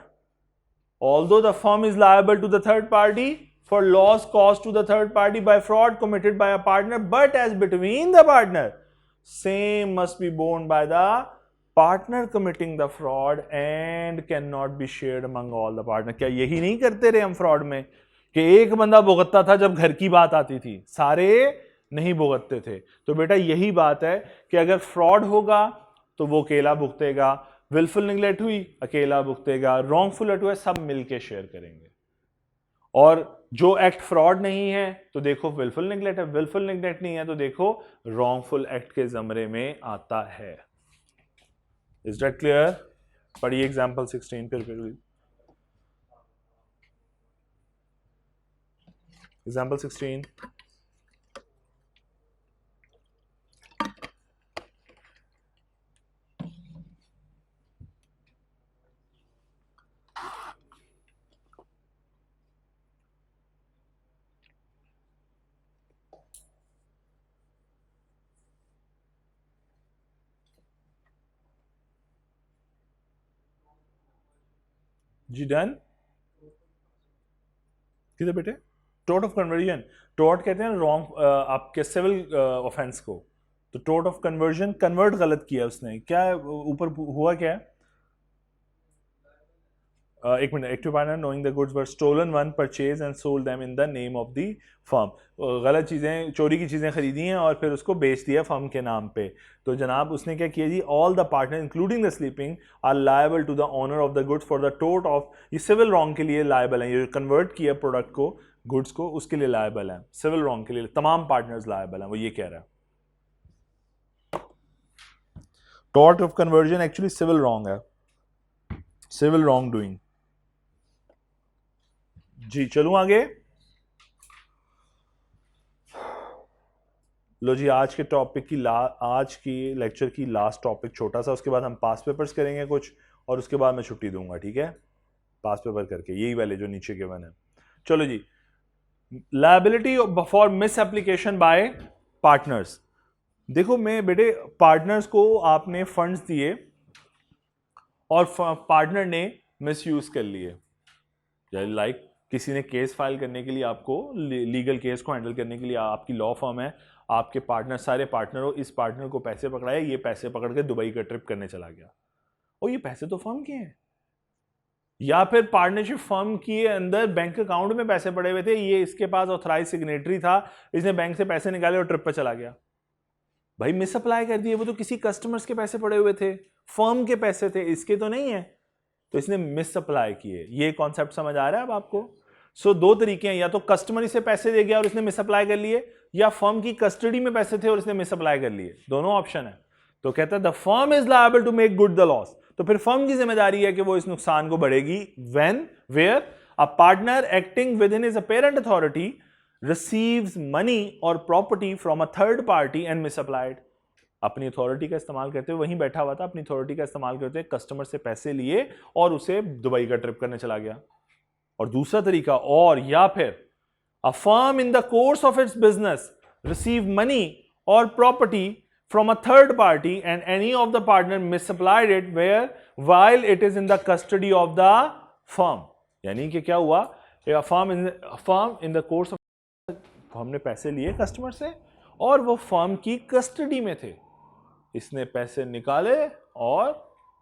although the firm is liable to the third party for loss caused to the third party by fraud committed by a partner, but as between the partner, same must be borne by the partner committing the fraud and cannot be shared among all the partner। क्या यही नहीं करते रहे हम fraud में कि एक बंदा भुगतता था जब घर की बात आती थी, सारे नहीं भुगतते थे? तो बेटा यही बात है कि अगर फ्रॉड होगा तो वो अकेला भुगतेगा, विलफुल निग्लेक्ट हुई अकेला भुगतेगा, रॉन्गफुल एक्ट हुआ सब मिलके शेयर करेंगे। और जो एक्ट फ्रॉड नहीं है तो देखो विलफुल निग्लेक्ट है, विलफुल निग्लेक्ट नहीं है तो देखो रॉन्गफुल एक्ट के जमरे में आता है। Is that clear? पढ़िए एग्जांपल 16 पे प्लीज। एग्जांपल 16। Ji done. किधर बेटे? टोट ऑफ कन्वर्जन। टोट कहते हैं रॉन्ग आपके सिविल ऑफेंस को। तो टोट ऑफ कन्वर्जन, कन्वर्ट गलत किया उसने, क्या ऊपर हुआ क्या है? एक minute. Active partner knowing the goods were stolen one purchase and sold them in the name of the firm. गलत चीज़ें, चोरी की चीज़ें खरीदी हैं और फिर उसको बेच दिया फर्म के नाम पे। तो जनाब उसने क्या किया जी, all the partner including the sleeping are liable to the owner of the goods for the टोट ऑफ, ये सिविल रॉन्ग के लिए लायबल है। ये कन्वर्ट किया प्रोडक्ट को, गुड्स को, उसके लिए लायबल है। सिविल रॉन्ग के लिए तमाम पार्टनर्स लायबल हैं, वो ये कह रहा है। टोट of conversion actually civil wrong है, सिविल रॉन्ग डूइंग। जी चलूं आगे। लो जी, आज के टॉपिक की आज की लेक्चर की लास्ट टॉपिक छोटा सा, उसके बाद हम पास पेपर्स करेंगे कुछ, और उसके बाद मैं छुट्टी दूंगा, ठीक है? पास पेपर करके, यही वाले जो नीचे गिवन है। चलो जी, liability for misapplication by partners. देखो मैं बेटे, पार्टनर्स को आपने फंड्स दिए और पार्टनर ने मिस यूज कर लिए, लाइक किसी ने केस फाइल करने के लिए, आपको लीगल केस को हैंडल करने के लिए, आपकी लॉ फर्म है, आपके पार्टनर, सारे पार्टनर हो, इस पार्टनर को पैसे पकड़ाए, ये पैसे पकड़ के दुबई का ट्रिप करने चला गया, और ये पैसे तो फर्म के हैं। या फिर पार्टनरशिप फर्म के अंदर बैंक अकाउंट में पैसे पड़े हुए थे, ये इसके पास ऑथराइज सिग्नेटरी था, इसने बैंक से पैसे निकाले और ट्रिप पर चला गया। भाई मिस अप्लाई कर दिए, वो तो किसी कस्टमर्स के पैसे पड़े हुए थे, फर्म के पैसे थे, इसके तो नहीं है, तो इसने मिस अप्लाई किए। ये कॉन्सेप्ट समझ आ रहा है अब आपको? सो दो तरीके हैं, या तो कस्टमर इसे पैसे दे गया और इसने मिस अप्लाई कर लिए, या फर्म की कस्टडी में पैसे थे और इसने मिस अप्लाई कर लिए, दोनों ऑप्शन है। तो कहता है the firm is liable to make good the loss, तो फिर फर्म की जिम्मेदारी है कि वो इस नुकसान को बढ़ेगी। When, where a partner acting within his apparent authority receives money or property from a third party and misapplied. अपनी अथॉरिटी का इस्तेमाल करते हुए, वहीं बैठा हुआ था, अपनी अथॉरिटी का इस्तेमाल करते हुए कस्टमर से पैसे लिए और उसे दुबई का ट्रिप करने चला गया। और दूसरा तरीका, और या फिर a firm in the course of its business receive money or property from a third party and any of the partner misapplied it where while it is in the custody of the firm। यानी कि क्या हुआ, a firm in the course of, हमने पैसे लिए customer से और वो फर्म की कस्टडी में थे, इसने पैसे निकाले और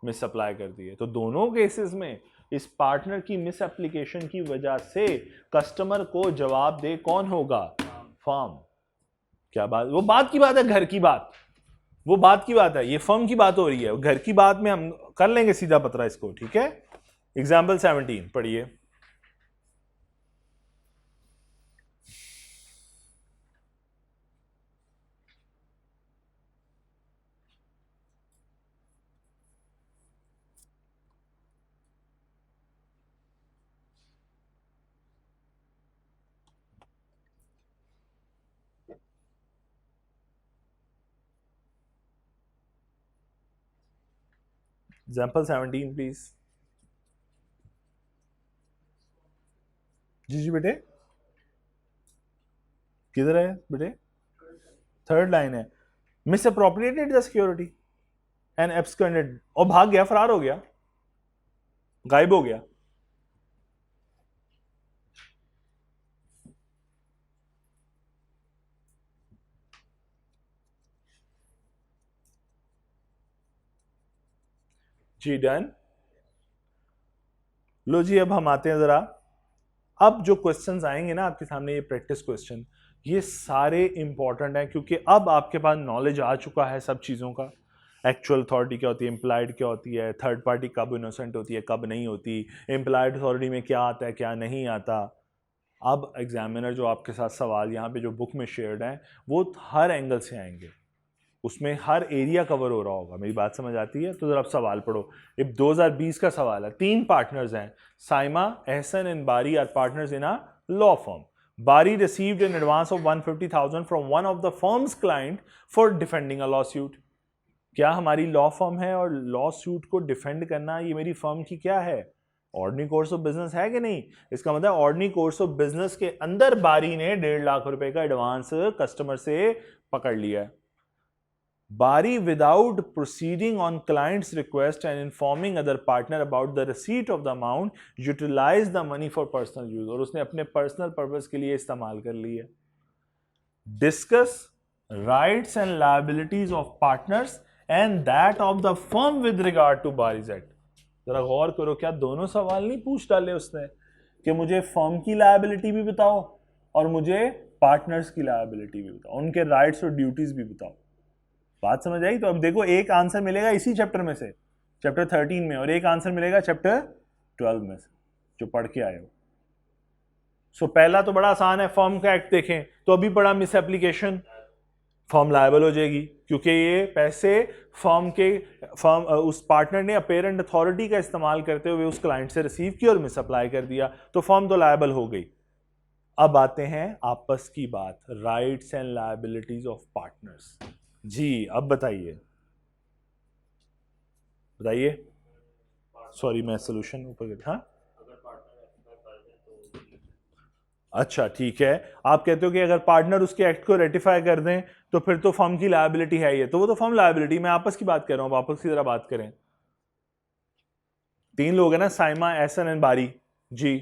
मिस अप्लाई कर दिए। तो दोनों केसेस में इस पार्टनर की मिस एप्लीकेशन की वजह से कस्टमर को जवाब दे कौन होगा? फर्म। क्या बात, वो बात की बात है, घर की बात, वो बात की बात है, ये फर्म की बात हो रही है, घर की बात में हम कर लेंगे सीधा पतरा इसको, ठीक है? एग्जाम्पल 17 पढ़िए। Example 17 please. जी जी बेटे, किधर है बेटे? थर्ड लाइन है, misappropriated the security and absconded, और भाग गया, फरार हो गया, गायब हो गया। जी डन। लो जी, अब हम आते हैं जरा, अब जो क्वेश्चंस आएंगे ना आपके सामने, ये प्रैक्टिस क्वेश्चन, ये सारे इंपॉर्टेंट हैं, क्योंकि अब आपके पास नॉलेज आ चुका है सब चीज़ों का। एक्चुअल अथॉरिटी क्या होती है, इम्प्लाइड क्या होती है, थर्ड पार्टी कब इनोसेंट होती है, कब नहीं होती, इम्प्लाइड अथॉरिटी में क्या आता है, क्या नहीं आता। अब एग्जामिनर जो आपके साथ सवाल यहाँ पे जो बुक में शेयर्ड हैं, वो हर एंगल से आएंगे, उसमें हर एरिया कवर हो रहा होगा। मेरी बात समझ आती है? तो जरा आप सवाल पढ़ो। ये 2020 का सवाल है, 3 पार्टनर्स हैं, Saima, Ehsan and Bari are partners in a law firm. Bari received an advance of 150,000 from one of the firm's client for defending a lawsuit. क्या हमारी लॉ फर्म है और लॉ सूट को डिफेंड करना ये मेरी फर्म की क्या है, ऑर्डिनरी कोर्स ऑफ बिजनेस है कि नहीं? इसका मतलब ऑर्डिनरी कोर्स ऑफ बिजनेस के अंदर बारी ने 1.5 लाख रुपए का एडवांस कस्टमर से पकड़ लिया है। Bari, without proceeding on client's request and informing other partner about the receipt of the amount, utilize the money for personal use. और उसने अपने personal purpose के लिए इस्तेमाल कर ली है. Discuss rights and liabilities of partners and that of the firm with regard to Bari's Act. जरा गौर करो, क्या दोनों सवाल नहीं पूछ डाले उसने कि मुझे फर्म की लायबिलिटी भी बताओ और मुझे पार्टनर्स की लायबिलिटी भी बताओ, उनके राइट्स और ड्यूटीज भी बताओ. बात समझ आई? तो अब देखो, एक आंसर मिलेगा इसी चैप्टर में से, चैप्टर 13 में, और एक आंसर मिलेगा चैप्टर 12 में से जो पढ़ के आए हो. सो पहला तो बड़ा आसान है, फर्म का एक्ट देखें तो अभी पढ़ा मिस एप्लीकेशन, फर्म लायबल हो जाएगी क्योंकि ये पैसे फर्म उस पार्टनर ने अपेरेंट अथॉरिटी का इस्तेमाल करते हुए उस क्लाइंट से रिसीव किया और मिस अप्लाई कर दिया, तो फर्म तो लायबल हो गई. अब आते हैं आपस की बात, rights and liabilities of partners. जी अब बताइए, सॉरी मैं सोल्यूशन ऊपर. हाँ अच्छा ठीक है, आप कहते हो कि अगर पार्टनर उसके एक्ट को रेटिफाई कर दें तो फिर तो फर्म की लायबिलिटी है ये, तो वो तो फर्म लायबिलिटी. मैं आपस की बात कर रहा हूं, आपस की तरह बात करें. 3 लोग हैं ना, साइमा, एहसन एंड बारी. जी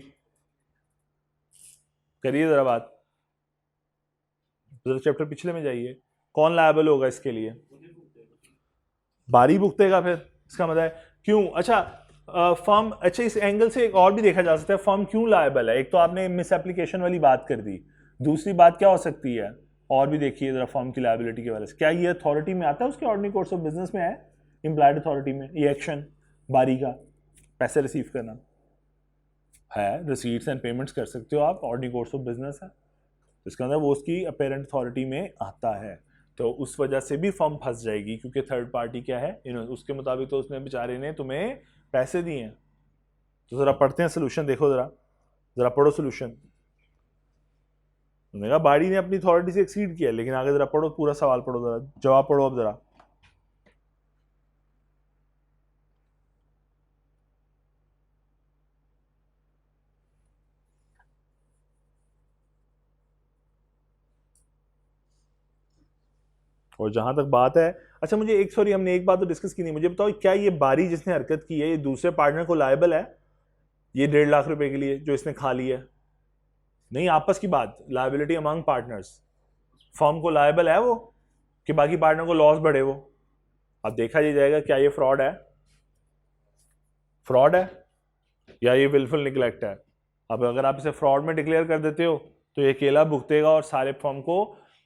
करिए जरा बात, जरा चैप्टर पिछले में जाइए. कौन लायबल होगा इसके लिए? बारी भुगतेगा फिर, इसका मतलब है क्यों? अच्छा फर्म, अच्छा इस एंगल से एक और भी देखा जा सकता है, फर्म क्यों लायबल है. एक तो आपने मिस एप्लीकेशन वाली बात कर दी, दूसरी बात क्या हो सकती है और भी देखिए जरा, फर्म की लायबिलिटी के वजह से क्या ये अथॉरिटी में आता है, उसके ऑर्डिनरी कोर्स ऑफ बिजनेस में है, इम्प्लाइड अथॉरिटी में ये एक्शन बारी का पैसे रिसीव करना है. रिसीट्स एंड पेमेंट्स कर सकते हो आप, ऑर्डिनरी कोर्स ऑफ बिजनेस है, इसका मतलब वो उसकी अपेरेंट अथॉरिटी में आता है. तो उस वजह से भी फर्म फंस जाएगी क्योंकि थर्ड पार्टी क्या है, उसके मुताबिक तो उसने बेचारे ने तुम्हें पैसे दिए हैं. तो जरा पढ़ते हैं सोल्यूशन, देखो जरा पढ़ो सोल्यूशन. उन्होंने कहा बाड़ी ने अपनी अथॉरिटी से एक्सीड किया, लेकिन आगे जरा पढ़ो, पूरा सवाल पढ़ो, जरा जवाब पढ़ो अब जरा. और जहां तक बात है, अच्छा मुझे एक, सॉरी हमने एक बात तो डिस्कस की नहीं, मुझे बताओ क्या ये बारी जिसने हरकत की है ये दूसरे पार्टनर को लायबल है ये 1.5 लाख रुपए के लिए जो इसने खा लिया है? नहीं, आपस की बात, लायबिलिटी अमंग पार्टनर्स. फर्म को लायबल है वो कि बाकी पार्टनर को लॉस बढ़े वो? अब देखा ये जाएगा क्या ये फ्रॉड है या ये विलफुल निगलेक्ट है. अब अगर आप इसे फ्रॉड में डिक्लेयर कर देते हो तो ये अकेला भुगतेगा और सारे फर्म को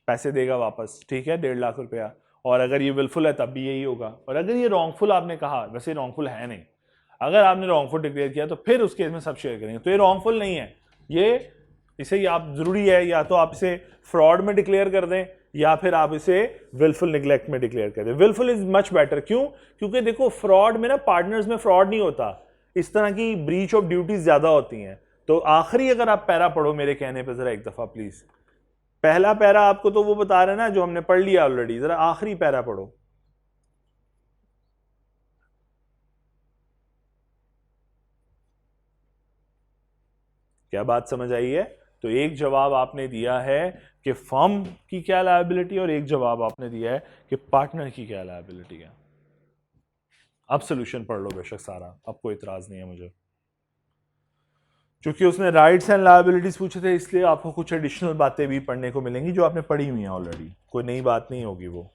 पैसे देगा वापस, ठीक है, 1.5 लाख रुपया. और अगर ये विलफुल है तब भी यही होगा. और अगर ये रॉन्गफुल आपने कहा, वैसे रॉन्गफुल है नहीं, अगर आपने रॉन्गफुल डिक्लेयर किया तो फिर उस केस में सब शेयर करेंगे. तो ये रॉन्गफुल नहीं है, ये इसे आप जरूरी है या तो आप इसे फ्रॉड में डिक्लेयर कर दें या फिर आप इसे विलफुल निगलेक्ट में डिक्लेयर कर दें. Wilful is much better. क्यों? क्योंकि देखो फ्रॉड में ना, पार्टनर्स में फ्रॉड नहीं होता, इस तरह की ब्रीच ऑफ ड्यूटीज ज्यादा होती हैं. तो आखिरी अगर आप पैरा पढ़ो मेरे कहने पर जरा एक दफा प्लीज, पहला पैरा आपको तो वो बता रहे ना जो हमने पढ़ लिया ऑलरेडी, जरा आखिरी पैरा पढ़ो. क्या बात समझ आई है? तो एक जवाब आपने दिया है कि फर्म की क्या लायबिलिटी और एक जवाब आपने दिया है कि पार्टनर की क्या लायबिलिटी है. अब सोल्यूशन पढ़ लो बेशक सारा, अब कोई इतराज नहीं है मुझे. क्योंकि उसने राइट्स एंड लायबिलिटीज पूछे थे इसलिए आपको कुछ एडिशनल बातें भी पढ़ने को मिलेंगी जो आपने पढ़ी हुई हैं ऑलरेडी, कोई नई बात नहीं होगी वो.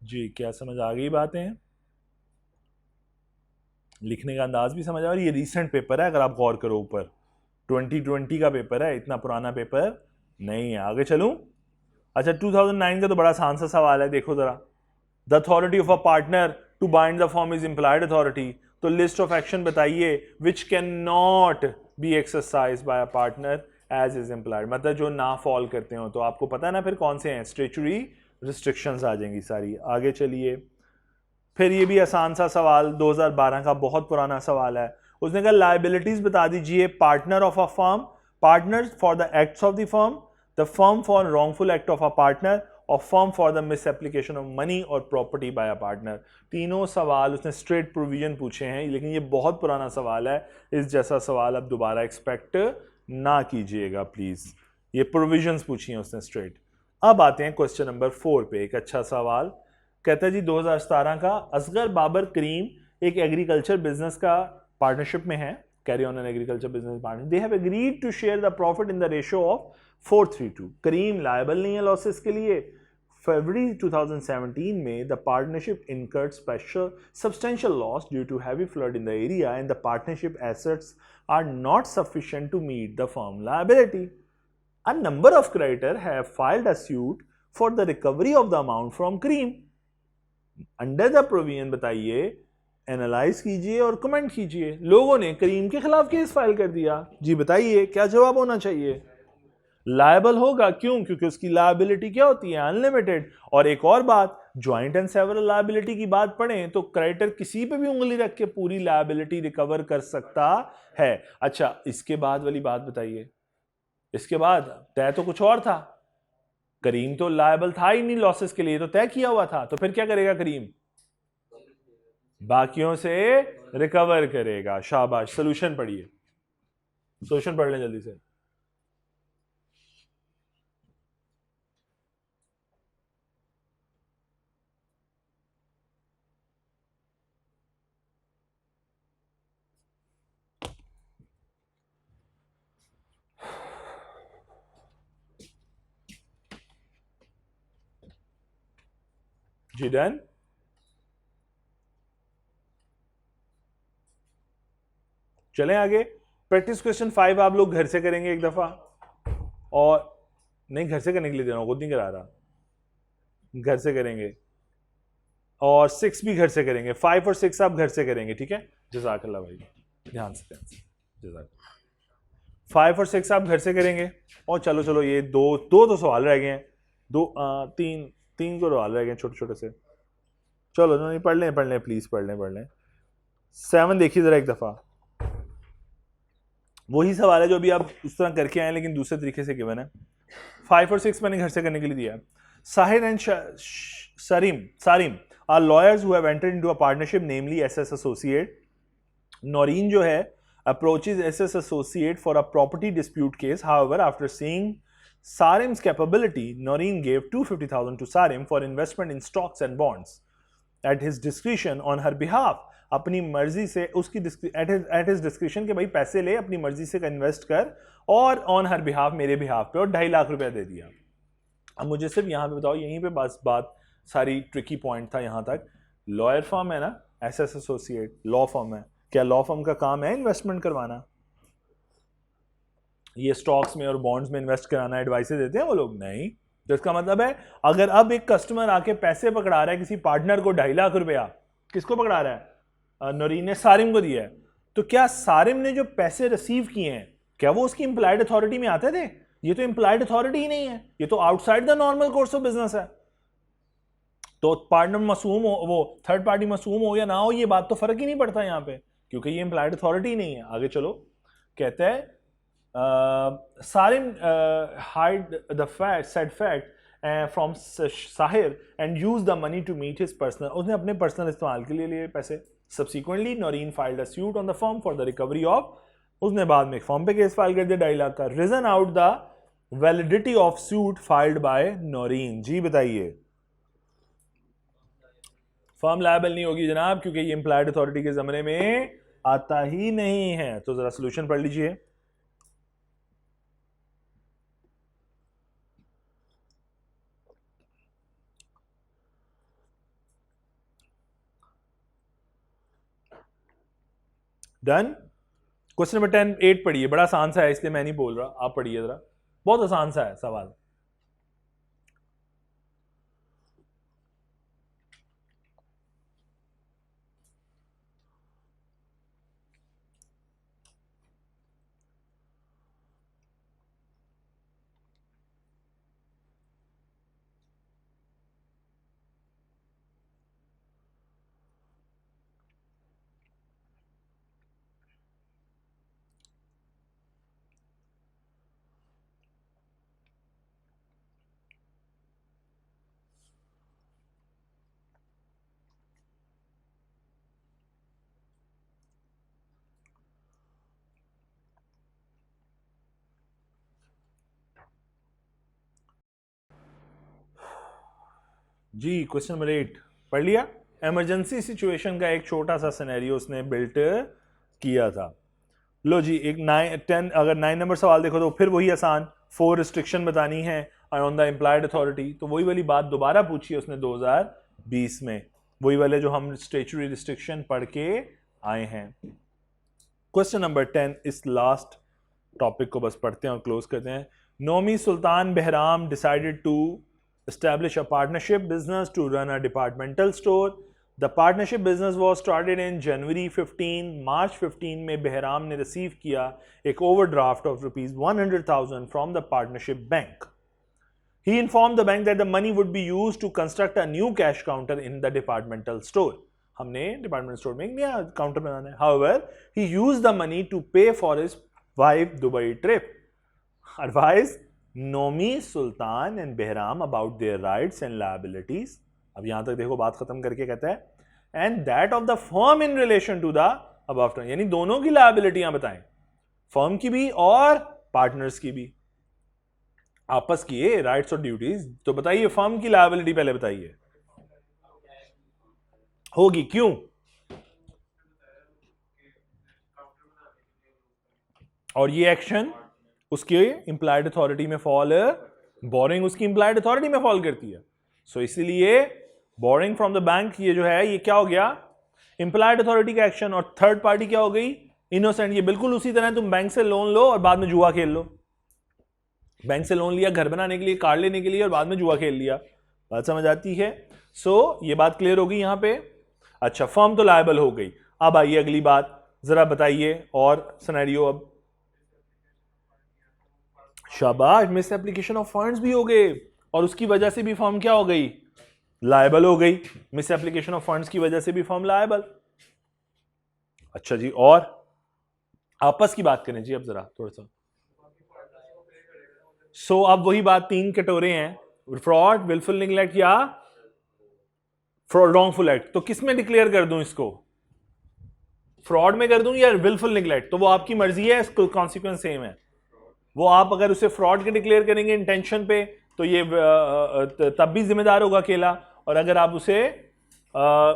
जी क्या समझ आ गई बातें? लिखने का अंदाज भी समझ आ, और ये रीसेंट पेपर है अगर आप गौर करो, ऊपर 2020 का पेपर है, इतना पुराना पेपर नहीं है. आगे चलूं? अच्छा 2009 का तो बड़ा आसान सा सवाल है, देखो जरा. The authority of a partner to bind the firm is implied authority. तो लिस्ट ऑफ एक्शन बताइए which can not be exercise by a partner as is implied, मतलब जो ना फॉल करते हो. तो आपको पता है ना फिर कौन से हैं, स्टैट्यूटरी रिस्ट्रिक्शंस आ जाएंगी सारी. आगे चलिए, फिर ये भी आसान सा सवाल 2012 का बहुत पुराना सवाल है. उसने कहा लायबिलिटीज बता दीजिए partner of a firm partner for the acts of the firm for wrongful act of a partner or firm for the misapplication of money or property by a partner. तीनों सवाल उसने straight provision पूछे हैं, लेकिन ये बहुत पुराना सवाल है, इस जैसा सवाल अब दोबारा एक्सपेक्ट ना कीजिएगा प्लीज। ये प्रोविजंस पूछी हैं उसने स्ट्रेट। अब आते हैं क्वेश्चन नंबर 4 पे, एक अच्छा सवाल कहता है जी 2017 का असगर बाबर करीम एक एग्रीकल्चर बिजनेस का पार्टनरशिप में है, carry on an agriculture business partner, they have agreed to share the profit in the ratio of 4:3:2। Karim liable नहीं है लॉसेस के लिए। फरवरी 2017 में the partnership incurred substantial loss due to heavy flood in the area and the partnership assets are not sufficient to meet the firm liability. A number of creditors have filed a suit for the recovery of the amount from Cream. Under the provision बताइए, analyse कीजिए और comment कीजिए। लोगों ने करीम के खिलाफ case file कर दिया जी, बताइए क्या जवाब होना चाहिए? लायबल होगा, क्यों? क्योंकि उसकी लायबिलिटी क्या होती है? अनलिमिटेड। और एक और बात, ज्वाइंट एंड सेवरल लायबिलिटी की बात पढ़ें तो क्रेडिटर किसी पे भी उंगली रख के पूरी लायबिलिटी रिकवर कर सकता है। अच्छा, इसके बाद वाली बात बताइए। इसके बाद तय तो कुछ और था, करीम तो लायबल था ही नहीं लॉसेस के लिए, तो तय किया हुआ था, तो फिर क्या करेगा करीम? बाकियों से रिकवर करेगा। शाबाश। सोल्यूशन पढ़िए, सोल्यूशन पढ़ लें जल्दी से। जी डन। चलें आगे। प्रैक्टिस क्वेश्चन 5 आप लोग घर से करेंगे एक दफा, और नहीं घर से करने के लिए दे रहा हूं, खुद नहीं करा रहा, घर से करेंगे। और 6 भी घर से करेंगे, 5 और 6 आप घर से करेंगे, ठीक है? जज़ाकल्लाह भाई, ध्यान से जज़ाकल्लाह। 5 और 6 आप घर से करेंगे। और चलो चलो, ये दो दो तो सवाल रह गए हैं, तीन तीन को सवाल रह गए छोटे छोटे से। चलो नहीं, पढ़ लें प्लीज, पढ़ लें। 7 देखिए जरा एक दफा। वही सवाल है जो अभी आप उस तरह करके आए, लेकिन दूसरे तरीके से गिवन है। 5 और 6 मैंने घर से करने के लिए दिया है। Sahir and Sarim are lawyers who have entered into a partnership, namely SS associate. Naureen जो है approaches SS associate for a property dispute case. However, after seeing Sarim's capability, Noreen gave $250,000 to Sarim for investment in stocks and bonds at his discretion on her behalf. अपनी मर्जी से उसकी at his discretion के भाई पैसे ले, अपनी मर्जी से इन्वेस्ट कर, और on her behalf, मेरे behalf पे, और 2.5 लाख रुपया दे दिया। अब मुझे सिर्फ यहाँ पे बताओ, यहीं पे बस बात सारी ट्रिकी पॉइंट था यहाँ तक। लॉयर फर्म है ना, एसएस एसोसिएट लॉ फर्म है, क्या लॉ फर्म का काम है इन्वेस्टमेंट करवाना? ये स्टॉक्स में और बॉन्ड्स में इन्वेस्ट कराना एडवाइस देते हैं वो लोग? नहीं। तो इसका मतलब है, अगर अब एक कस्टमर आके पैसे पकड़ा रहा है किसी पार्टनर को 2.5 लाख रुपया, किसको पकड़ा रहा है? नौरीन ने सारिम को दिया है, तो क्या सारिम ने जो पैसे रिसीव किए हैं, क्या वो उसकी इंप्लाइड अथॉरिटी में आते थे? ये तो इंप्लाइड अथॉरिटी ही नहीं है, ये तो outside the normal course of business है। तो पार्टनर मासूम हो, वो थर्ड पार्टी मासूम हो या ना हो, ये बात तो फर्क ही नहीं पड़ता यहाँ पे, क्योंकि ये इंप्लाइड अथॉरिटी नहीं है। आगे चलो, कहते हैं Sarim hide the fact said fact from Sahir and use the money to meet his personal, उसने अपने पर्सनल इस्तेमाल के लिए लिए पैसे। Subsequently Naureen filed a suit on the firm for the recovery of, उसने बाद में एक फर्म पे केस फाइल कर दिया 2.5 लाख का। Reason out the validity of suit filed by Naureen. जी बताइए। फर्म लायबल नहीं होगी जनाब, क्योंकि ये इंप्लाइड अथॉरिटी के जमाने में आता ही नहीं है। तो जरा सोल्यूशन पढ़ लीजिए। डन। क्वेश्चन नंबर 8 पढ़िए, बड़ा आसान सा है इसलिए मैं नहीं बोल रहा, आप पढ़िए जरा, बहुत आसान सा है सवाल। जी क्वेश्चन नंबर 8 पढ़ लिया। इमरजेंसी सिचुएशन का एक छोटा सा सिनेरियो उसने बिल्ट किया था। लो जी एक 9 10 अगर 9 नंबर सवाल देखो तो फिर वही आसान 4 रिस्ट्रिक्शन बतानी है ऑन द इम्प्लाइड अथॉरिटी, तो वही वाली बात दोबारा पूछी है उसने 2020 में, वही वाले जो हम स्टेचुरी रिस्ट्रिक्शन पढ़ के आए हैं। क्वेश्चन नंबर 10 इस लास्ट टॉपिक को बस पढ़ते हैं और क्लोज करते हैं। Nomi Sultan Bahram decided to establish a partnership business to run a departmental store. The partnership business was started in January 15. March 15 में बहराम ने रिसीव किया एक overdraft of ₹100,000 from the partnership bank. He informed the bank that the money would be used to construct a new cash counter in the departmental store. हमने departmental store में एक नया counter बनाना है. However, he used the money to pay for his wife Dubai trip. Advice Nomi Sultan and Bahram about their rights and liabilities. अब यहां तक देखो बात खत्म करके कहता है and that of the firm in relation to the above, यानी दोनों की लायबिलिटियां बताएं, फर्म की भी और पार्टनर्स की भी, आपस की राइट्स और ड्यूटीज। तो बताइए फर्म की लायबिलिटी पहले बताइए, होगी क्यों? और ये एक्शन उसकी इंप्लाइड अथॉरिटी में फॉल, बोरिंग उसकी इंप्लाइड अथॉरिटी में फॉल करती है। सो इसीलिए बोरिंग फ्रॉम द बैंक ये जो है ये क्या हो गया, इंप्लाइड अथॉरिटी का एक्शन। और थर्ड पार्टी क्या हो गई, इनोसेंट। ये बिल्कुल उसी तरह तुम बैंक से लोन लो और बाद में जुआ खेल लो। बैंक से लोन लिया घर बनाने के लिए, कार लेने के लिए, और बाद में जुआ खेल लिया। बात समझ आती है? सो ये बात क्लियर होगी यहां पे। अच्छा फर्म तो लायबल हो गई। अब आइए अगली बात, जरा बताइए और सिनेरियो। अब शाबाश, मिस एप्लीकेशन ऑफ फंड्स भी हो गए और उसकी वजह से भी फर्म क्या हो गई, लायबल हो गई। मिस एप्लीकेशन ऑफ फंड्स की वजह से भी फर्म लायबल। अच्छा जी, और आपस की बात करें जी अब जरा थोड़ा सा। सो अब वही बात, 3 कटोरे हैं, फ्रॉड, विलफुल निगलेक्ट या फ्रॉड रॉन्गफुल एक्ट। तो किस में डिक्लेयर कर दूं इसको, फ्रॉड में कर दूं या विलफुल निगलेक्ट? तो वो आपकी मर्जी है, इसको कॉन्सिक्वेंस सेम है। वो आप अगर उसे फ्रॉड के डिक्लेयर करेंगे इंटेंशन पे तो ये तब भी जिम्मेदार होगा अकेला, और अगर आप उसे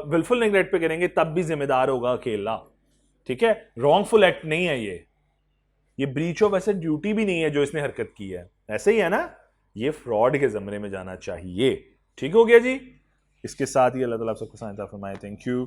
विलफुल नेग्लेक्ट पे करेंगे तब भी जिम्मेदार होगा अकेला। ठीक है, रॉन्गफुल एक्ट नहीं है ये ब्रीच ऑफ एसेट ड्यूटी भी नहीं है जो इसने हरकत की है, ऐसे ही है ना, ये फ्रॉड के जमरे में जाना चाहिए। ठीक हो गया जी। इसके साथ ही अल्लाह ताला आप सबको सहायता फरमाए। Thank you.